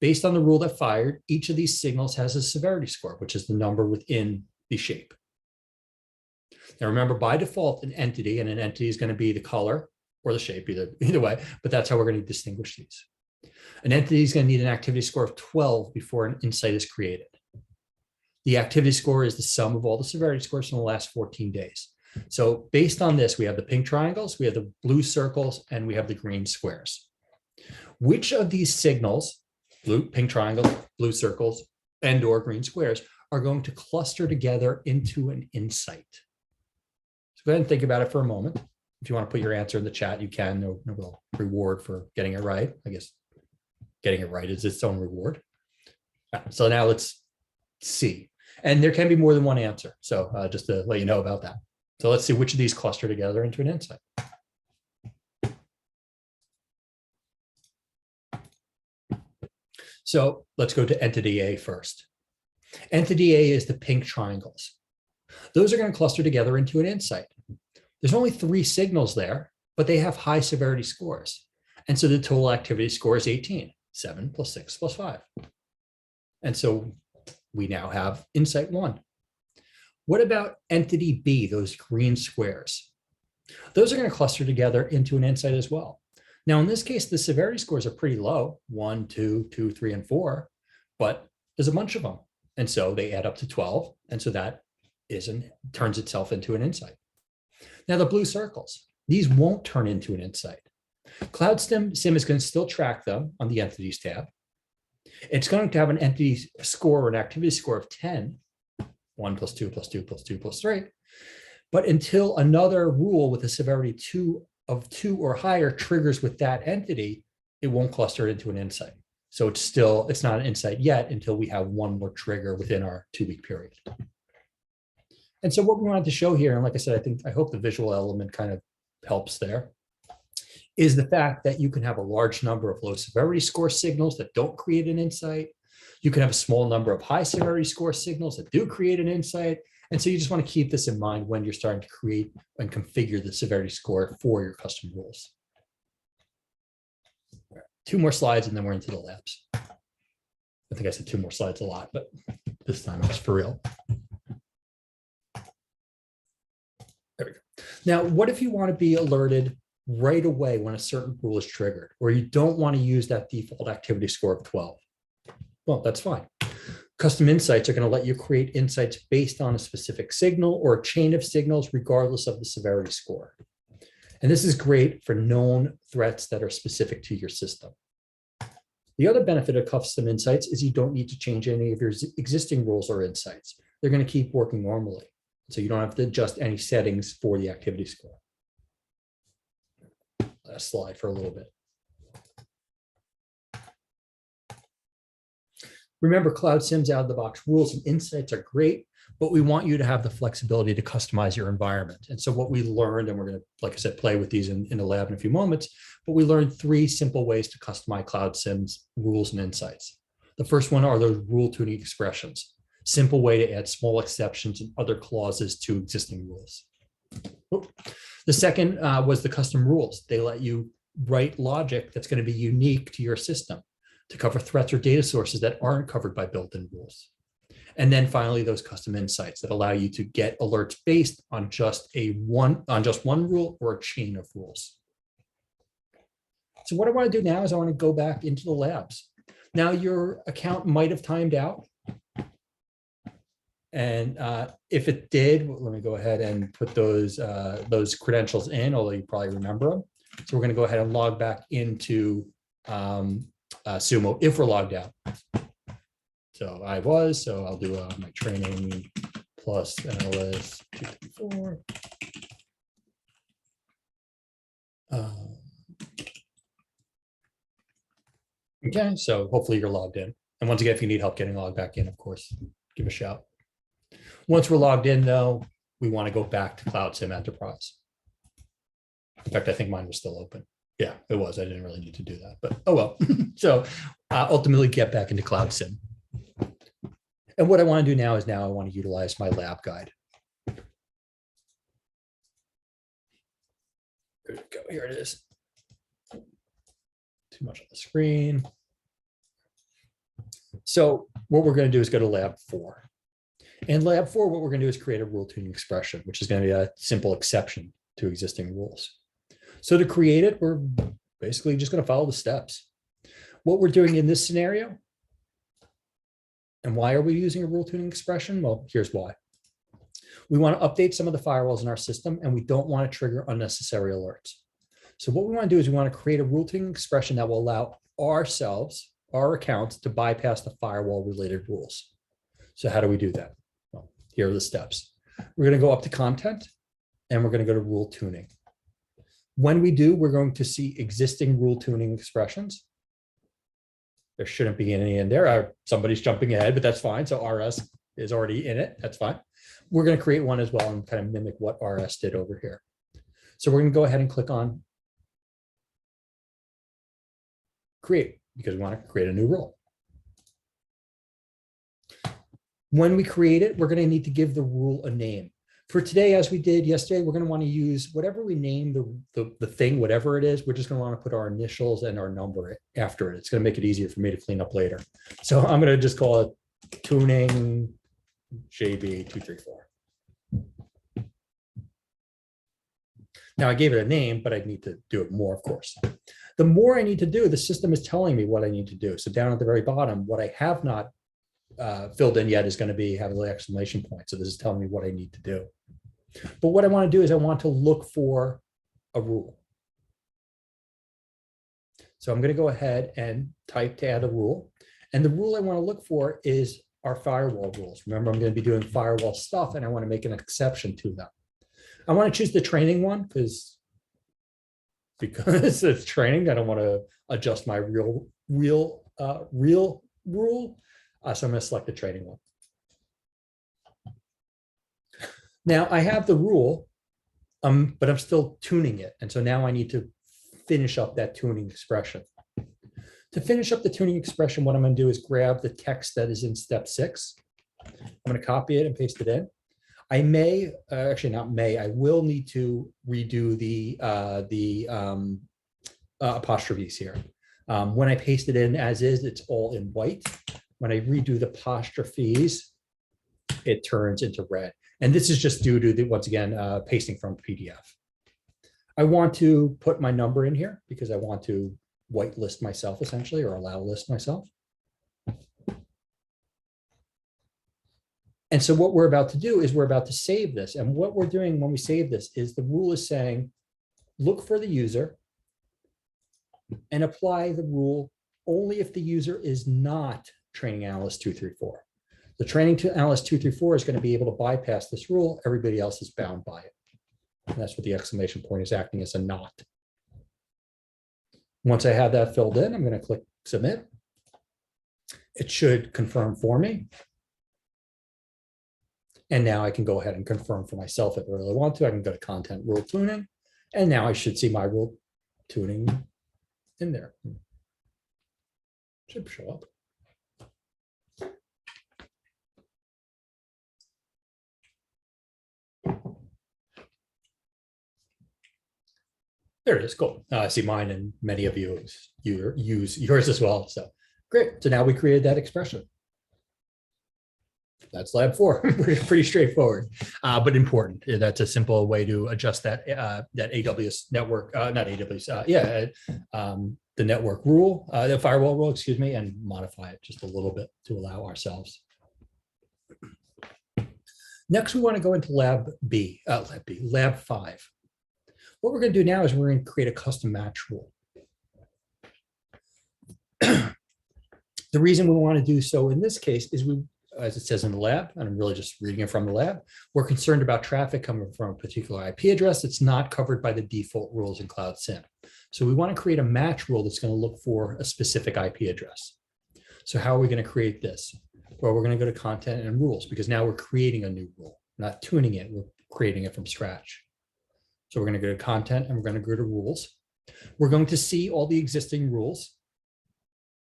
Based on the rule that fired, each of these signals has a severity score, which is the number within the shape. Now remember, by default, an entity is going to be the color or the shape, either way, but that's how we're going to distinguish these. An entity is going to need an activity score of 12 before an insight is created. The activity score is the sum of all the severity scores from the last 14 days. So based on this, we have the pink triangles, we have the blue circles, and we have the green squares. Which of these signals, pink triangles, blue circles, and or green squares, are going to cluster together into an insight? So go ahead and think about it for a moment. If you want to put your answer in the chat, you can. No real reward for getting it right. I guess getting it right is its own reward. So now let's see. And there can be more than one answer. So just to let you know about that. So let's see which of these cluster together into an insight. So let's go to entity A first. Entity A is the pink triangles. Those are going to cluster together into an insight. There's only 3 signals there, but they have high severity scores. And so the total activity score is 18, 7 plus 6 plus 5. And so we now have insight 1. What about entity B, those green squares? Those are going to cluster together into an insight as well. Now, in this case, the severity scores are pretty low, 1, 2, 2, 3, and 4, but there's a bunch of them. And so they add up to 12. And so that turns itself into an insight. Now, the blue circles, these won't turn into an insight. Cloud SIEM is going to still track them on the entities tab. It's going to have an entity score or an activity score of 10, 1 plus 2 plus 2 plus 2 plus 3. But until another rule with a severity 2 or higher triggers with that entity, it won't cluster into an insight. So it's not an insight yet until we have one more trigger within our 2-week period. And so what we wanted to show here, and like I said, I hope the visual element kind of helps there, is the fact that you can have a large number of low severity score signals that don't create an insight. You can have a small number of high severity score signals that do create an insight. And so you just want to keep this in mind when you're starting to create and configure the severity score for your custom rules. All right, 2 more slides and then we're into the labs. I think I said 2 more slides a lot, but this time it's for real. There we go. Now, what if you want to be alerted right away when a certain rule is triggered, or you don't want to use that default activity score of 12? Well, that's fine. Custom insights are going to let you create insights based on a specific signal or a chain of signals, regardless of the severity score. And this is great for known threats that are specific to your system. The other benefit of custom insights is you don't need to change any of your existing rules or insights. They're going to keep working normally. So you don't have to adjust any settings for the activity score. Last slide for a little bit. Remember, Cloud SIEM's out-of-the-box rules and insights are great, but we want you to have the flexibility to customize your environment. And so what we learned, and we're going to, like I said, play with these in the lab in a few moments, but we learned 3 simple ways to customize Cloud SIEM's rules and insights. The first one are those rule tuning expressions. Simple way to add small exceptions and other clauses to existing rules. The second was the custom rules. They let you write logic that's going to be unique to your system to cover threats or data sources that aren't covered by built-in rules. And then finally, those custom insights that allow you to get alerts based on just one rule or a chain of rules. So what I want to do now is I want to go back into the labs. Now your account might have timed out. And if it did, let me go ahead and put those credentials in, although you probably remember them. So we're going to go ahead and log back into Sumo if we're logged out. So so I'll do my training plus analyst 234. Okay, so hopefully you're logged in. And once again, if you need help getting logged back in, of course, give a shout. Once we're logged in, though, we want to go back to Cloud SIEM Enterprise. In fact, I think mine was still open. Yeah, it was. I didn't really need to do that, but oh well. So ultimately get back into Cloud SIEM. And what I want to do now is I want to utilize my lab guide. Good to go. Here it is. Too much on the screen. So what we're going to do is go to lab 4. In lab 4, what we're going to do is create a rule tuning expression, which is going to be a simple exception to existing rules. So to create it, we're basically just going to follow the steps. What we're doing in this scenario, and why are we using a rule tuning expression? Well, here's why. We want to update some of the firewalls in our system, and we don't want to trigger unnecessary alerts. So what we want to do is we want to create a rule tuning expression that will allow ourselves, our accounts, to bypass the firewall related rules. So how do we do that? Well, here are the steps. We're going to go up to content, and we're going to go to rule tuning. When we do, we're going to see existing rule tuning expressions. There shouldn't be any in there. Somebody's jumping ahead, but that's fine. So RS is already in it. That's fine. We're going to create one as well and kind of mimic what RS did over here. So we're going to go ahead and click on create, because we want to create a new rule. When we create it, we're going to need to give the rule a name. For today, as we did yesterday, we're going to want to use whatever we name the thing, whatever it is, we're just going to want to put our initials and our number after it. It's going to make it easier for me to clean up later. So I'm going to just call it tuning JB234. Now I gave it a name, but I need to do it more, of course. The more I need to do, the system is telling me what I need to do. So down at the very bottom, what I have not filled in yet is going to be having the exclamation point. So this is telling me what I need to do. But what I want to do is I want to look for a rule. So I'm going to go ahead and type to add a rule. And the rule I want to look for is our firewall rules. Remember, I'm going to be doing firewall stuff, and I want to make an exception to them. I want to choose the training one because it's training. I don't want to adjust my real rule. So I'm going to select the training one. Now I have the rule, but I'm still tuning it. And so now I need to finish up that tuning expression. To finish up the tuning expression, what I'm going to do is grab the text that is in step 6. I'm going to copy it and paste it in. I may, actually not may, I will need to redo the apostrophes here. When I paste it in as is, it's all in white. When I redo the apostrophes, it turns into red. And this is just due to, once again, pasting from PDF. I want to put my number in here because I want to whitelist myself essentially, or allow list myself. And so what we're about to do is we're about to save this. And what we're doing when we save this is the rule is saying, look for the user and apply the rule only if the user is not training analyst 234. The training analyst 234 is going to be able to bypass this rule. Everybody else is bound by it. And that's what the exclamation point is acting as a not. Once I have that filled in, I'm going to click submit. It should confirm for me. And now I can go ahead and confirm for myself if I really want to. I can go to content rule tuning. And now I should see my rule tuning in there. Should show up. There it is. Cool. I see mine and many of you use yours as well. So great. So now we created that expression. That's lab 4. Pretty straightforward, but important. That's a simple way to adjust that that AWS network, not AWS, the network rule, the firewall rule, excuse me, and modify it just a little bit to allow ourselves. Next, we want to go into lab 5. What we're going to do now is we're going to create a custom match rule. The reason we want to do so in this case is as it says in the lab, and I'm really just reading it from the lab, we're concerned about traffic coming from a particular IP address that's not covered by the default rules in Cloud SIEM. So we want to create a match rule that's going to look for a specific IP address. So how are we going to create this? Well, we're going to go to content and rules, because now we're creating a new rule, not tuning it, we're creating it from scratch. So we're going to go to content and we're going to go to rules. We're going to see all the existing rules,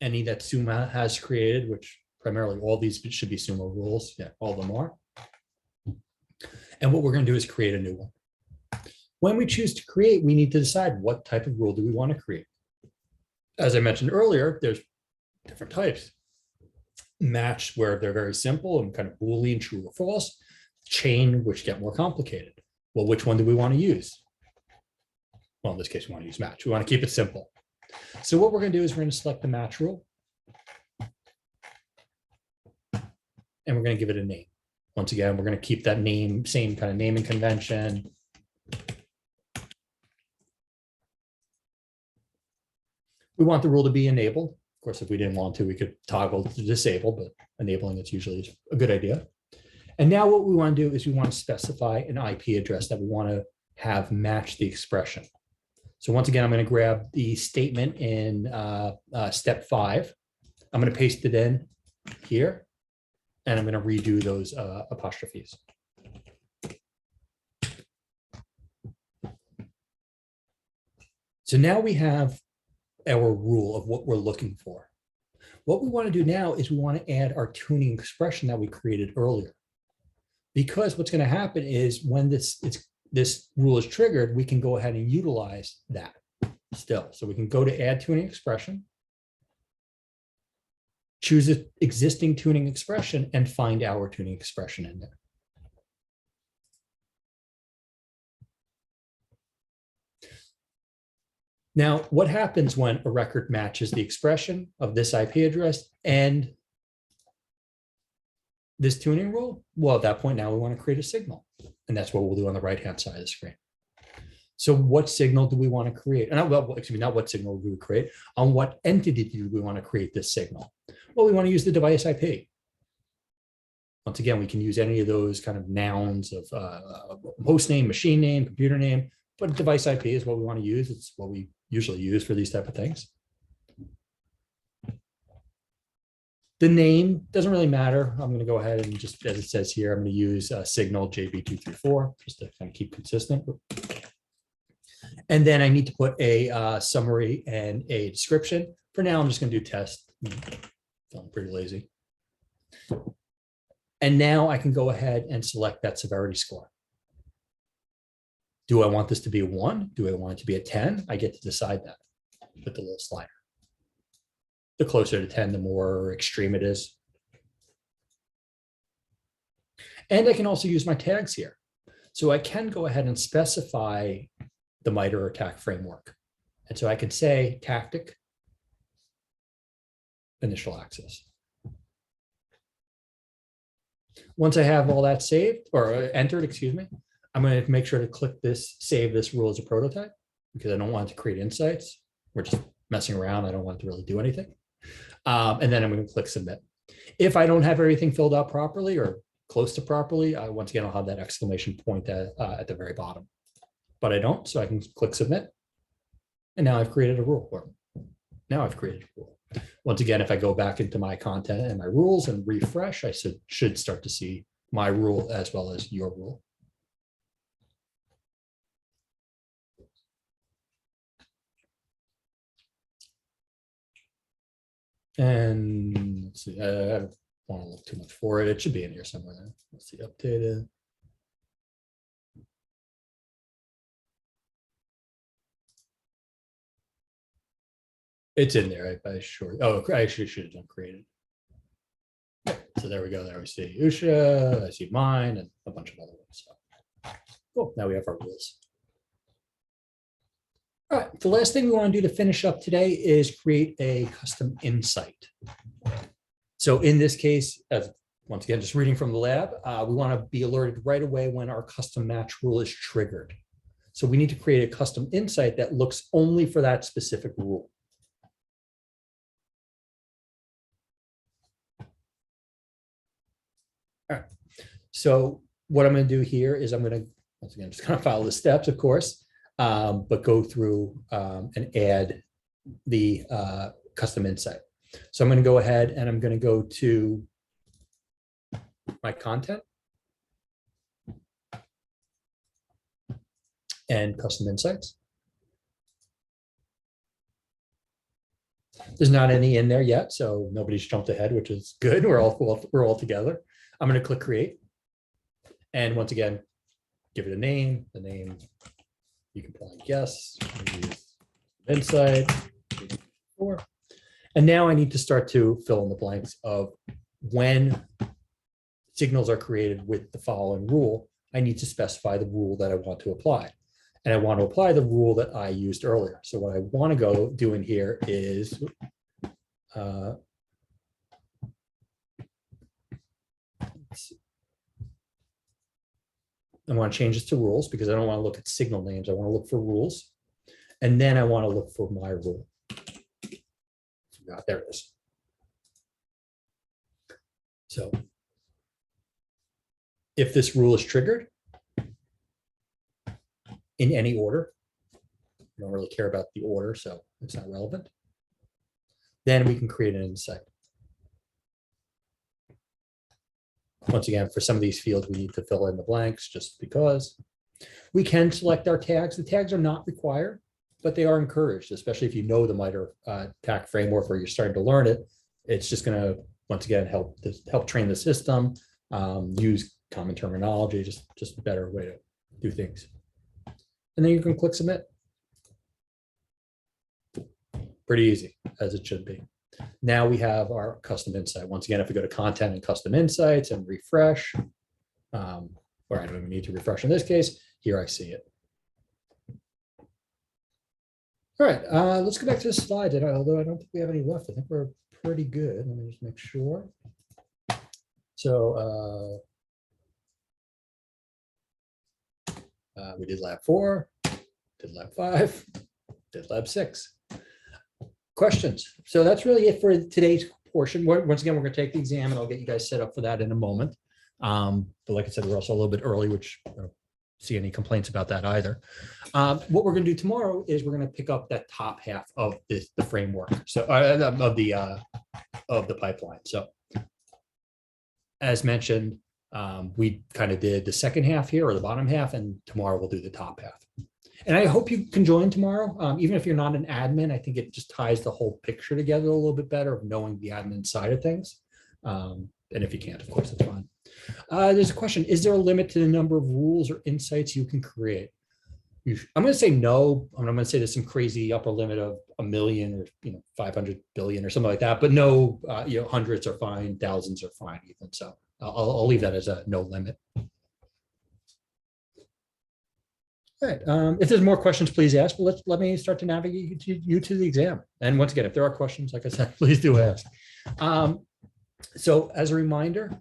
any that Sumo has created, which primarily all these should be Sumo rules. Yeah, all of them are. And what we're going to do is create a new one. When we choose to create, we need to decide what type of rule do we want to create. As I mentioned earlier, there's different types. Match, where they're very simple and kind of Boolean, true or false. Chain, which get more complicated. Well, which one do we want to use? Well, in this case, we want to use match. We want to keep it simple. So what we're going to do is we're going to select the match rule. And we're going to give it a name. Once again, we're going to keep that name, same kind of naming convention. We want the rule to be enabled. Of course, if we didn't want to, we could toggle to disable, but enabling it's usually a good idea. And now what we want to do is we want to specify an IP address that we want to have match the expression. So once again, I'm going to grab the statement in step 5. I'm going to paste it in here, and I'm going to redo those apostrophes. So now we have our rule of what we're looking for. What we want to do now is we want to add our tuning expression that we created earlier. Because what's going to happen is when this rule is triggered, we can go ahead and utilize that still. So we can go to add tuning expression, choose an existing tuning expression, and find our tuning expression in there. Now, what happens when a record matches the expression of this IP address and this tuning rule? Well, at that point, now we want to create a signal. And that's what we'll do on the right-hand side of the screen. So what signal do we want to create? And not what signal do we create, on what entity do we want to create this signal? Well, we want to use the device IP. Once again, we can use any of those kind of nouns of host name, machine name, computer name, but device IP is what we want to use. It's what we usually use for these type of things. The name doesn't really matter. I'm going to go ahead and just, as it says here, I'm going to use signal JB234 just to kind of keep consistent. And then I need to put a summary and a description. For now, I'm just going to do test. Feeling pretty lazy. And now I can go ahead and select that severity score. Do I want this to be a 1? Do I want it to be a 10? I get to decide that with the little slider. The closer to 10, the more extreme it is. And I can also use my tags here. So I can go ahead and specify the MITRE attack framework. And so I can say tactic, initial access. Once I have all that saved or entered, excuse me, I'm going to make sure to click this, save this rule as a prototype, because I don't want to create insights. We're just messing around. I don't want to really do anything. And then I'm going to click submit. If I don't have everything filled out properly or close to properly, once again, I'll have that exclamation point at the very bottom. But I don't, so I can click submit. And now I've created a rule. Or now I've created a rule. Once again, if I go back into my content and my rules and refresh, I should start to see my rule as well as your rule. And let's see, I don't want to look too much for it. It should be in here somewhere. There. Let's see, updated. It's in there. I sure. Oh, I actually should have done created. So there we go. There we see Usha. I see mine and a bunch of other ones. So cool. Now we have our rules. All right, the last thing we want to do to finish up today is create a custom insight. So in this case, as once again, just reading from the lab, we want to be alerted right away when our custom match rule is triggered. So we need to create a custom insight that looks only for that specific rule. All right. So what I'm going to do here is I'm going to, once again, just going to follow the steps, of course, but go through and add the custom insight. So I'm going to go ahead and I'm going to go to my content and custom insights. There's not any in there yet, so nobody's jumped ahead, which is good. We're all together. I'm going to click create. And once again, give it a name. The name, you can probably guess. Insight. And now I need to start to fill in the blanks of when signals are created with the following rule. I need to specify the rule that I want to apply. And I want to apply the rule that I used earlier. So what I want to go do in here is I want to change this to rules because I don't want to look at signal names. I want to look for rules. And then I want to look for my rule. There it is. So if this rule is triggered in any order, I don't really care about the order, so it's not relevant, then we can create an insight. Once again, for some of these fields, we need to fill in the blanks just because. We can select our tags. The tags are not required, but they are encouraged, especially if you know the MITRE tag framework or you're starting to learn it. It's just going to, once again, help train the system, use common terminology, just a better way to do things. And then you can click submit. Pretty easy, as it should be. Now we have our custom insight. Once again, if we go to content and custom insights and refresh, or I don't even need to refresh in this case, here I see it. All right, let's go back to the slides. Although I don't think we have any left, I think we're pretty good. Let me just make sure. So we did lab 4, did lab 5, did lab 6. Questions. So that's really it for today's portion. Once again, we're going to take the exam and I'll get you guys set up for that in a moment. But like I said, we're also a little bit early, which I don't see any complaints about that either. What we're going to do tomorrow is we're going to pick up that top half of the framework, so of the pipeline. So as mentioned, we kind of did the second half here, or the bottom half, and tomorrow we'll do the top half. And I hope you can join tomorrow. Even if you're not an admin, I think it just ties the whole picture together a little bit better of knowing the admin side of things. And if you can't, of course, that's fine. There's a question. Is there a limit to the number of rules or insights you can create? I'm going to say no. I'm going to say there's some crazy upper limit of 1 million or 500 billion or something like that. But no, hundreds are fine. Thousands are fine even. So I'll leave that as a no limit. All right. If there's more questions, please ask. But let me start to navigate you to the exam. And once again, if there are questions, like I said, please do ask. So as a reminder,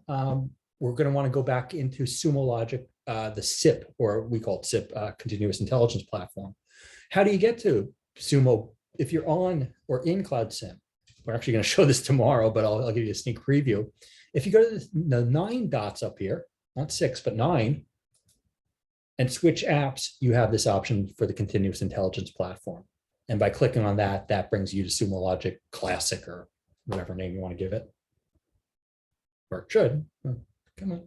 we're going to want to go back into Sumo Logic, the SIP, or we call it SIP, Continuous Intelligence Platform. How do you get to Sumo if you're on or in Cloud SIEM? We're actually going to show this tomorrow, but I'll give you a sneak preview. If you go to the 9 dots up here, not 6, but 9, and switch apps, you have this option for the Continuous Intelligence Platform. And by clicking on that, that brings you to Sumo Logic Classic, or whatever name you want to give it. Or it should. Oh, come on.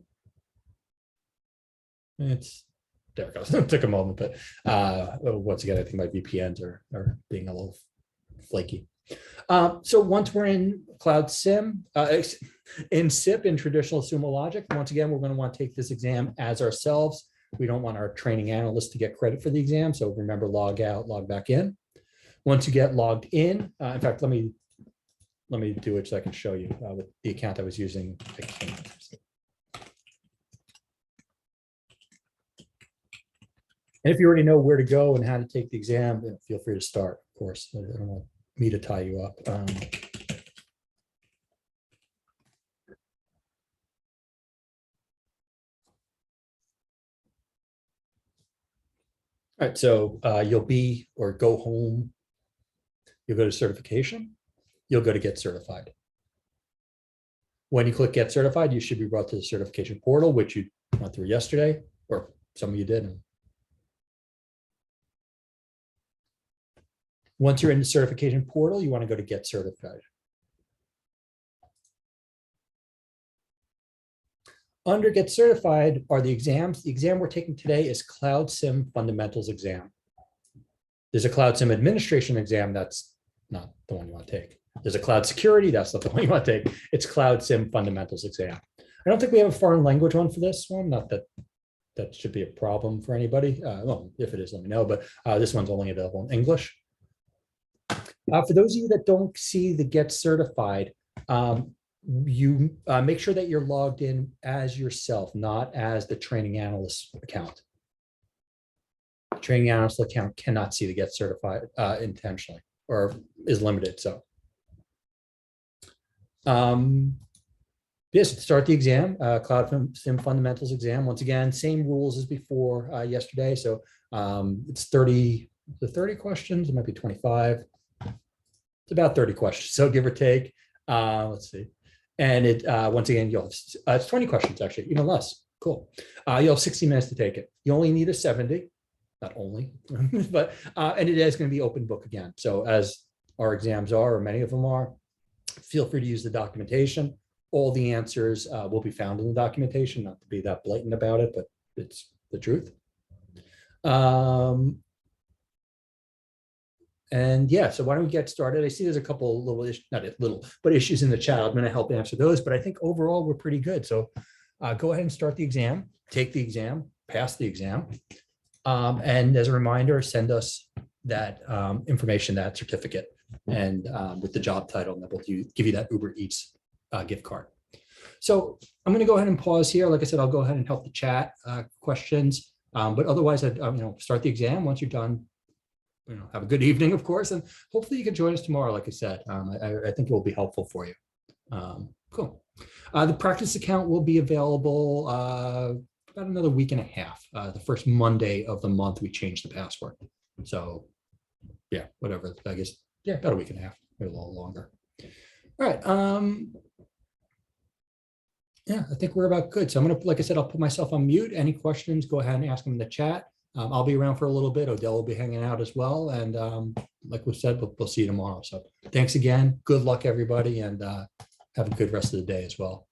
There it goes. It took a moment, but once again, I think my VPNs are being a little flaky. So once we're in Cloud SIEM, in SIP, in traditional Sumo Logic, once again, we're going to want to take this exam as ourselves. We don't want our training analyst to get credit for the exam. So remember, log out, log back in. Once you get logged in fact, let me do it so I can show you with the account I was using. I can't. And if you already know where to go and how to take the exam, feel free to start, of course. I don't want me to tie you up. All right, so you'll be, or go home, you'll go to certification, you'll go to get certified. When you click Get Certified, you should be brought to the certification portal, which you went through yesterday, or some of you did. Once you're in the certification portal, you want to go to Get Certified. Under Get Certified are the exams. The exam we're taking today is Cloud SIEM Fundamentals exam. There's a Cloud SIEM Administration exam. That's not the one you want to take. There's a Cloud Security. That's not the one you want to take. It's Cloud SIEM Fundamentals exam. I don't think we have a foreign language one for this one. Not that that should be a problem for anybody. Well, if it is, let me know. But this one's only available in English. For those of you that don't see the Get Certified, you make sure that you're logged in as yourself, not as the training analyst account. The training analyst account cannot see the Get Certified intentionally, or is limited. So, yes, start the exam, Cloud SIEM Fundamentals exam. Once again, same rules as before yesterday. So it's 30 questions. It might be 25. It's about 30 questions. So give or take. Let's see. And it once again, you'll it's 20 questions actually, even less. Cool. You'll have 60 minutes to take it. You only need a 70, not only, but and it is going to be open book again. So as our exams are, or many of them are, feel free to use the documentation. All the answers will be found in the documentation, not to be that blatant about it, but it's the truth. And yeah, so why don't we get started? I see there's a couple little issues, not little, but issues in the chat. I'm going to help answer those, but I think overall we're pretty good. So go ahead and start the exam, take the exam, pass the exam. And as a reminder, send us that information, that certificate, and with the job title, and that will give you that Uber Eats gift card. So I'm going to go ahead and pause here. Like I said, I'll go ahead and help the chat questions, but otherwise, start the exam. Once you're done, have a good evening, of course, and hopefully you can join us tomorrow. Like I said, I think it will be helpful for you. Cool. The practice account will be available about another week and a half. The first Monday of the month, we change the password. So yeah, whatever, I guess, yeah, about a week and a half, maybe a little longer. All right. Yeah, I think we're about good. So I'm going to, like I said, I'll put myself on mute. Any questions, go ahead and ask them in the chat. I'll be around for a little bit. Odell will be hanging out as well. And like we said, we'll see you tomorrow. So thanks again. Good luck, everybody, and have a good rest of the day as well.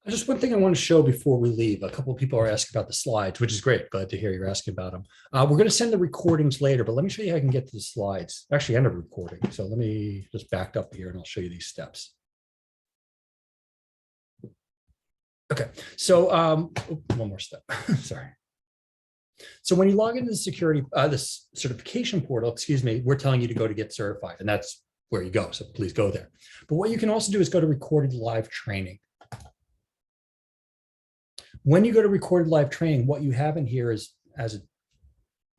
Just one thing I want to show before we leave. A couple of people are asking about the slides, which is great. Glad to hear you're asking about them. We're going to send the recordings later, but let me show you how I can get to the slides. Actually, end of recording. So let me just back up here and I'll show you these steps. Okay, so one more step. Sorry. So when you log into the this certification portal, excuse me, we're telling you to go to Get Certified, and that's where you go. So please go there. But what you can also do is go to Recorded Live Training. When you go to Recorded Live Training, what you have in here is, as it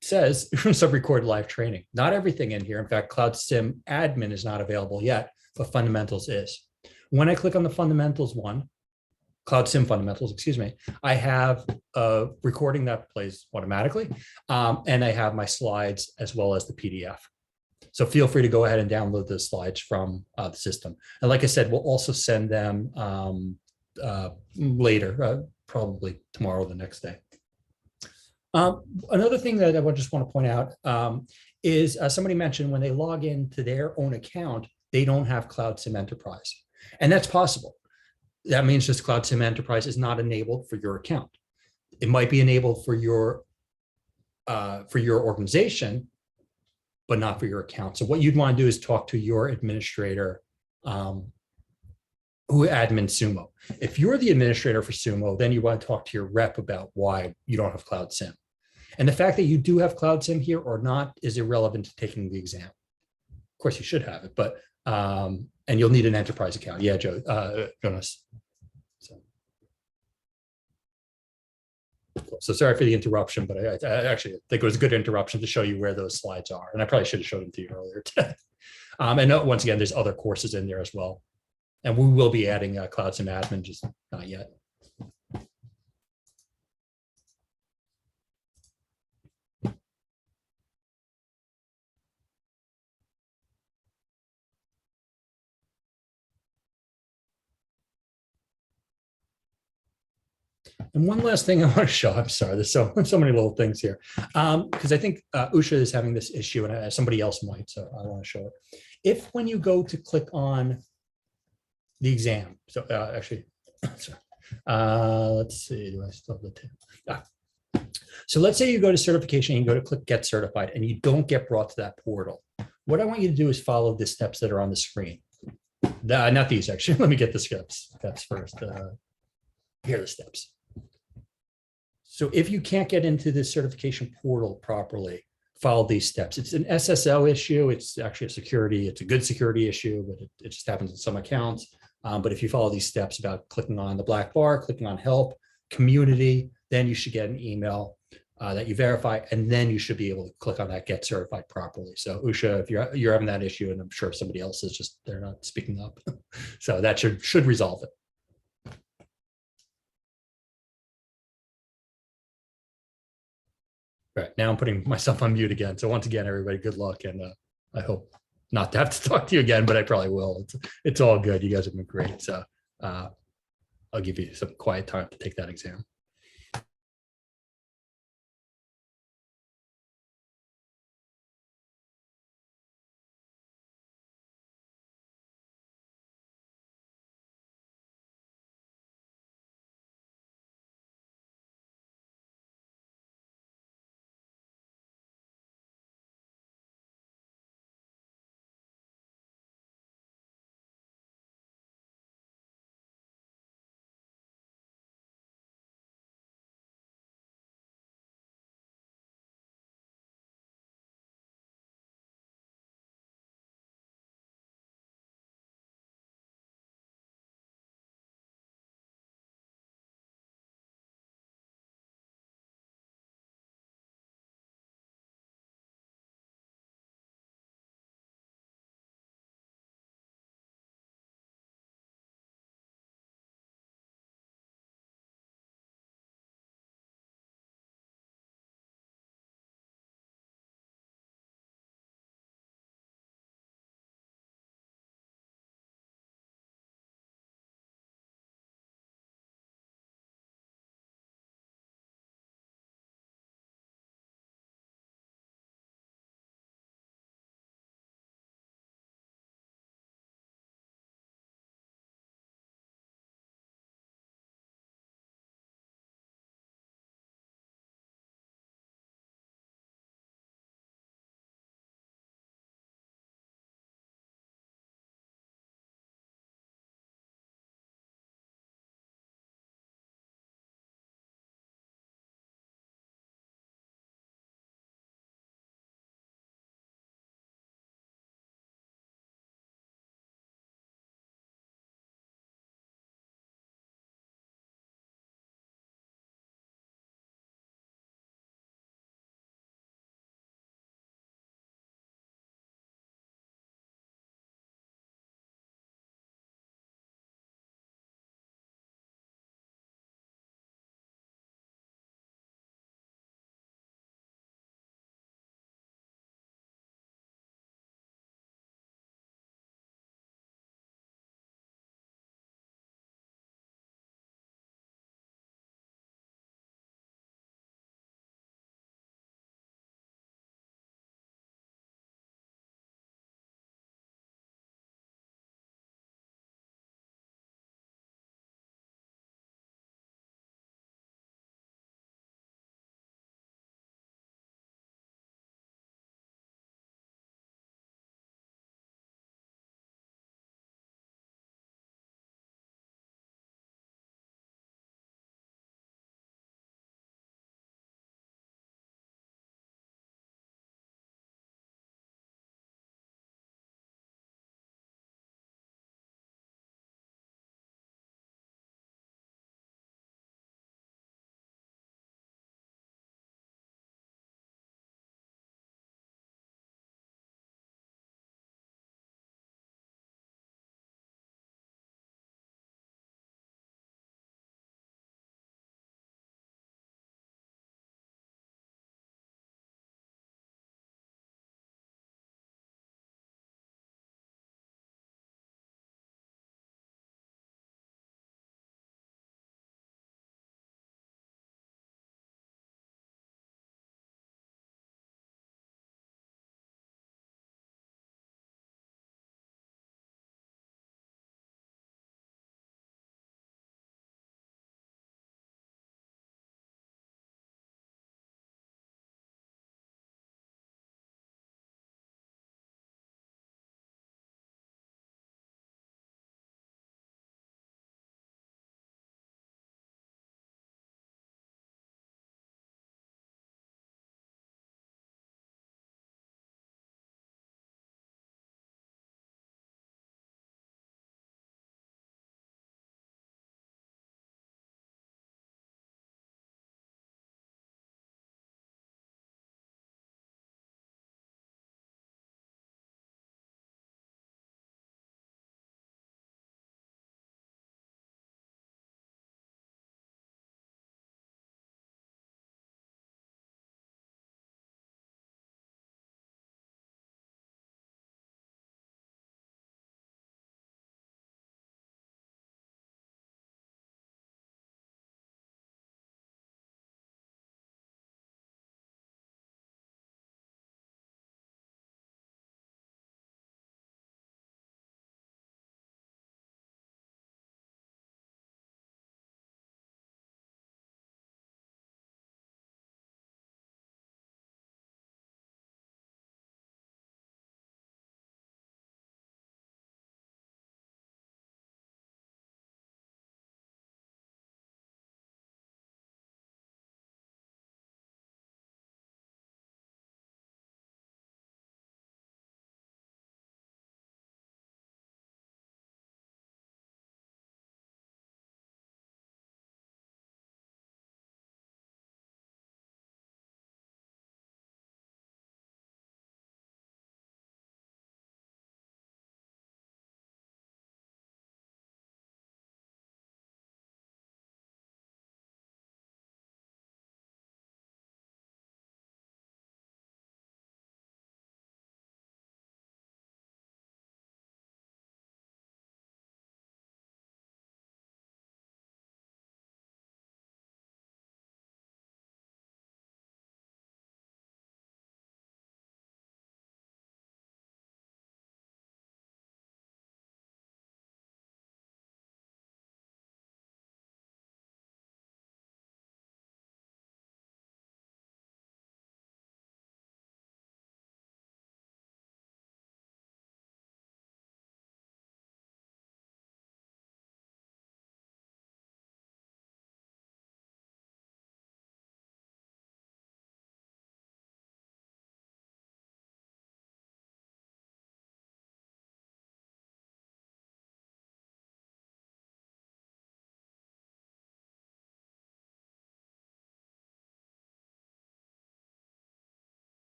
says, some Recorded Live Training. Not everything in here. In fact, Cloud SIEM Admin is not available yet, but Fundamentals is. When I click on the Fundamentals one, Cloud SIEM Fundamentals, excuse me, I have a recording that plays automatically, and I have my slides as well as the PDF. So feel free to go ahead and download the slides from the system. And like I said, we'll also send them later, probably tomorrow or the next day. Another thing that I just want to point out is somebody mentioned when they log into their own account, they don't have Cloud SIEM Enterprise. And that's possible. that means just Cloud SIEM Enterprise is not enabled for your account. It might be enabled for your organization, but not for your account. So what you'd want to do is talk to your administrator who admins Sumo. If you're the administrator for Sumo, then you want to talk to your rep about why you don't have Cloud SIEM. And the fact that you do have Cloud SIEM here or not is irrelevant to taking the exam. Of course, you should have it, but and you'll need an enterprise account. Yeah, Jonas. So sorry for the interruption, but I actually think it was a good interruption to show you where those slides are. And I probably should have showed them to you earlier today. And once again, there's other courses in there as well. And we will be adding Cloud SIEM admin, just not yet. And one last thing I want to show, I'm sorry, there's so many little things here. Because I think Usha is having this issue and somebody else might, so I want to show it. If when you go to click on the exam, so actually, sorry. Let's see, do I still have the So let's say you go to certification and you go to click get certified and you don't get brought to that portal. What I want you to do is follow the steps that are on the screen. Not these, actually. Let me get the steps first. Here are the steps. So if you can't get into the certification portal properly, follow these steps. It's an SSL issue. It's actually it's a good security issue, but it just happens in some accounts. But if you follow these steps about clicking on the black bar, clicking on help, community, then you should get an email that you verify, and then you should be able to click on that get certified properly. So Usha, if you're having that issue, and I'm sure somebody else is just, they're not speaking up. So that should resolve it. All right, now I'm putting myself on mute again. So once again, everybody, good luck. And I hope not to have to talk to you again, but I probably will. It's all good. You guys have been great. So I'll give you some quiet time to take that exam.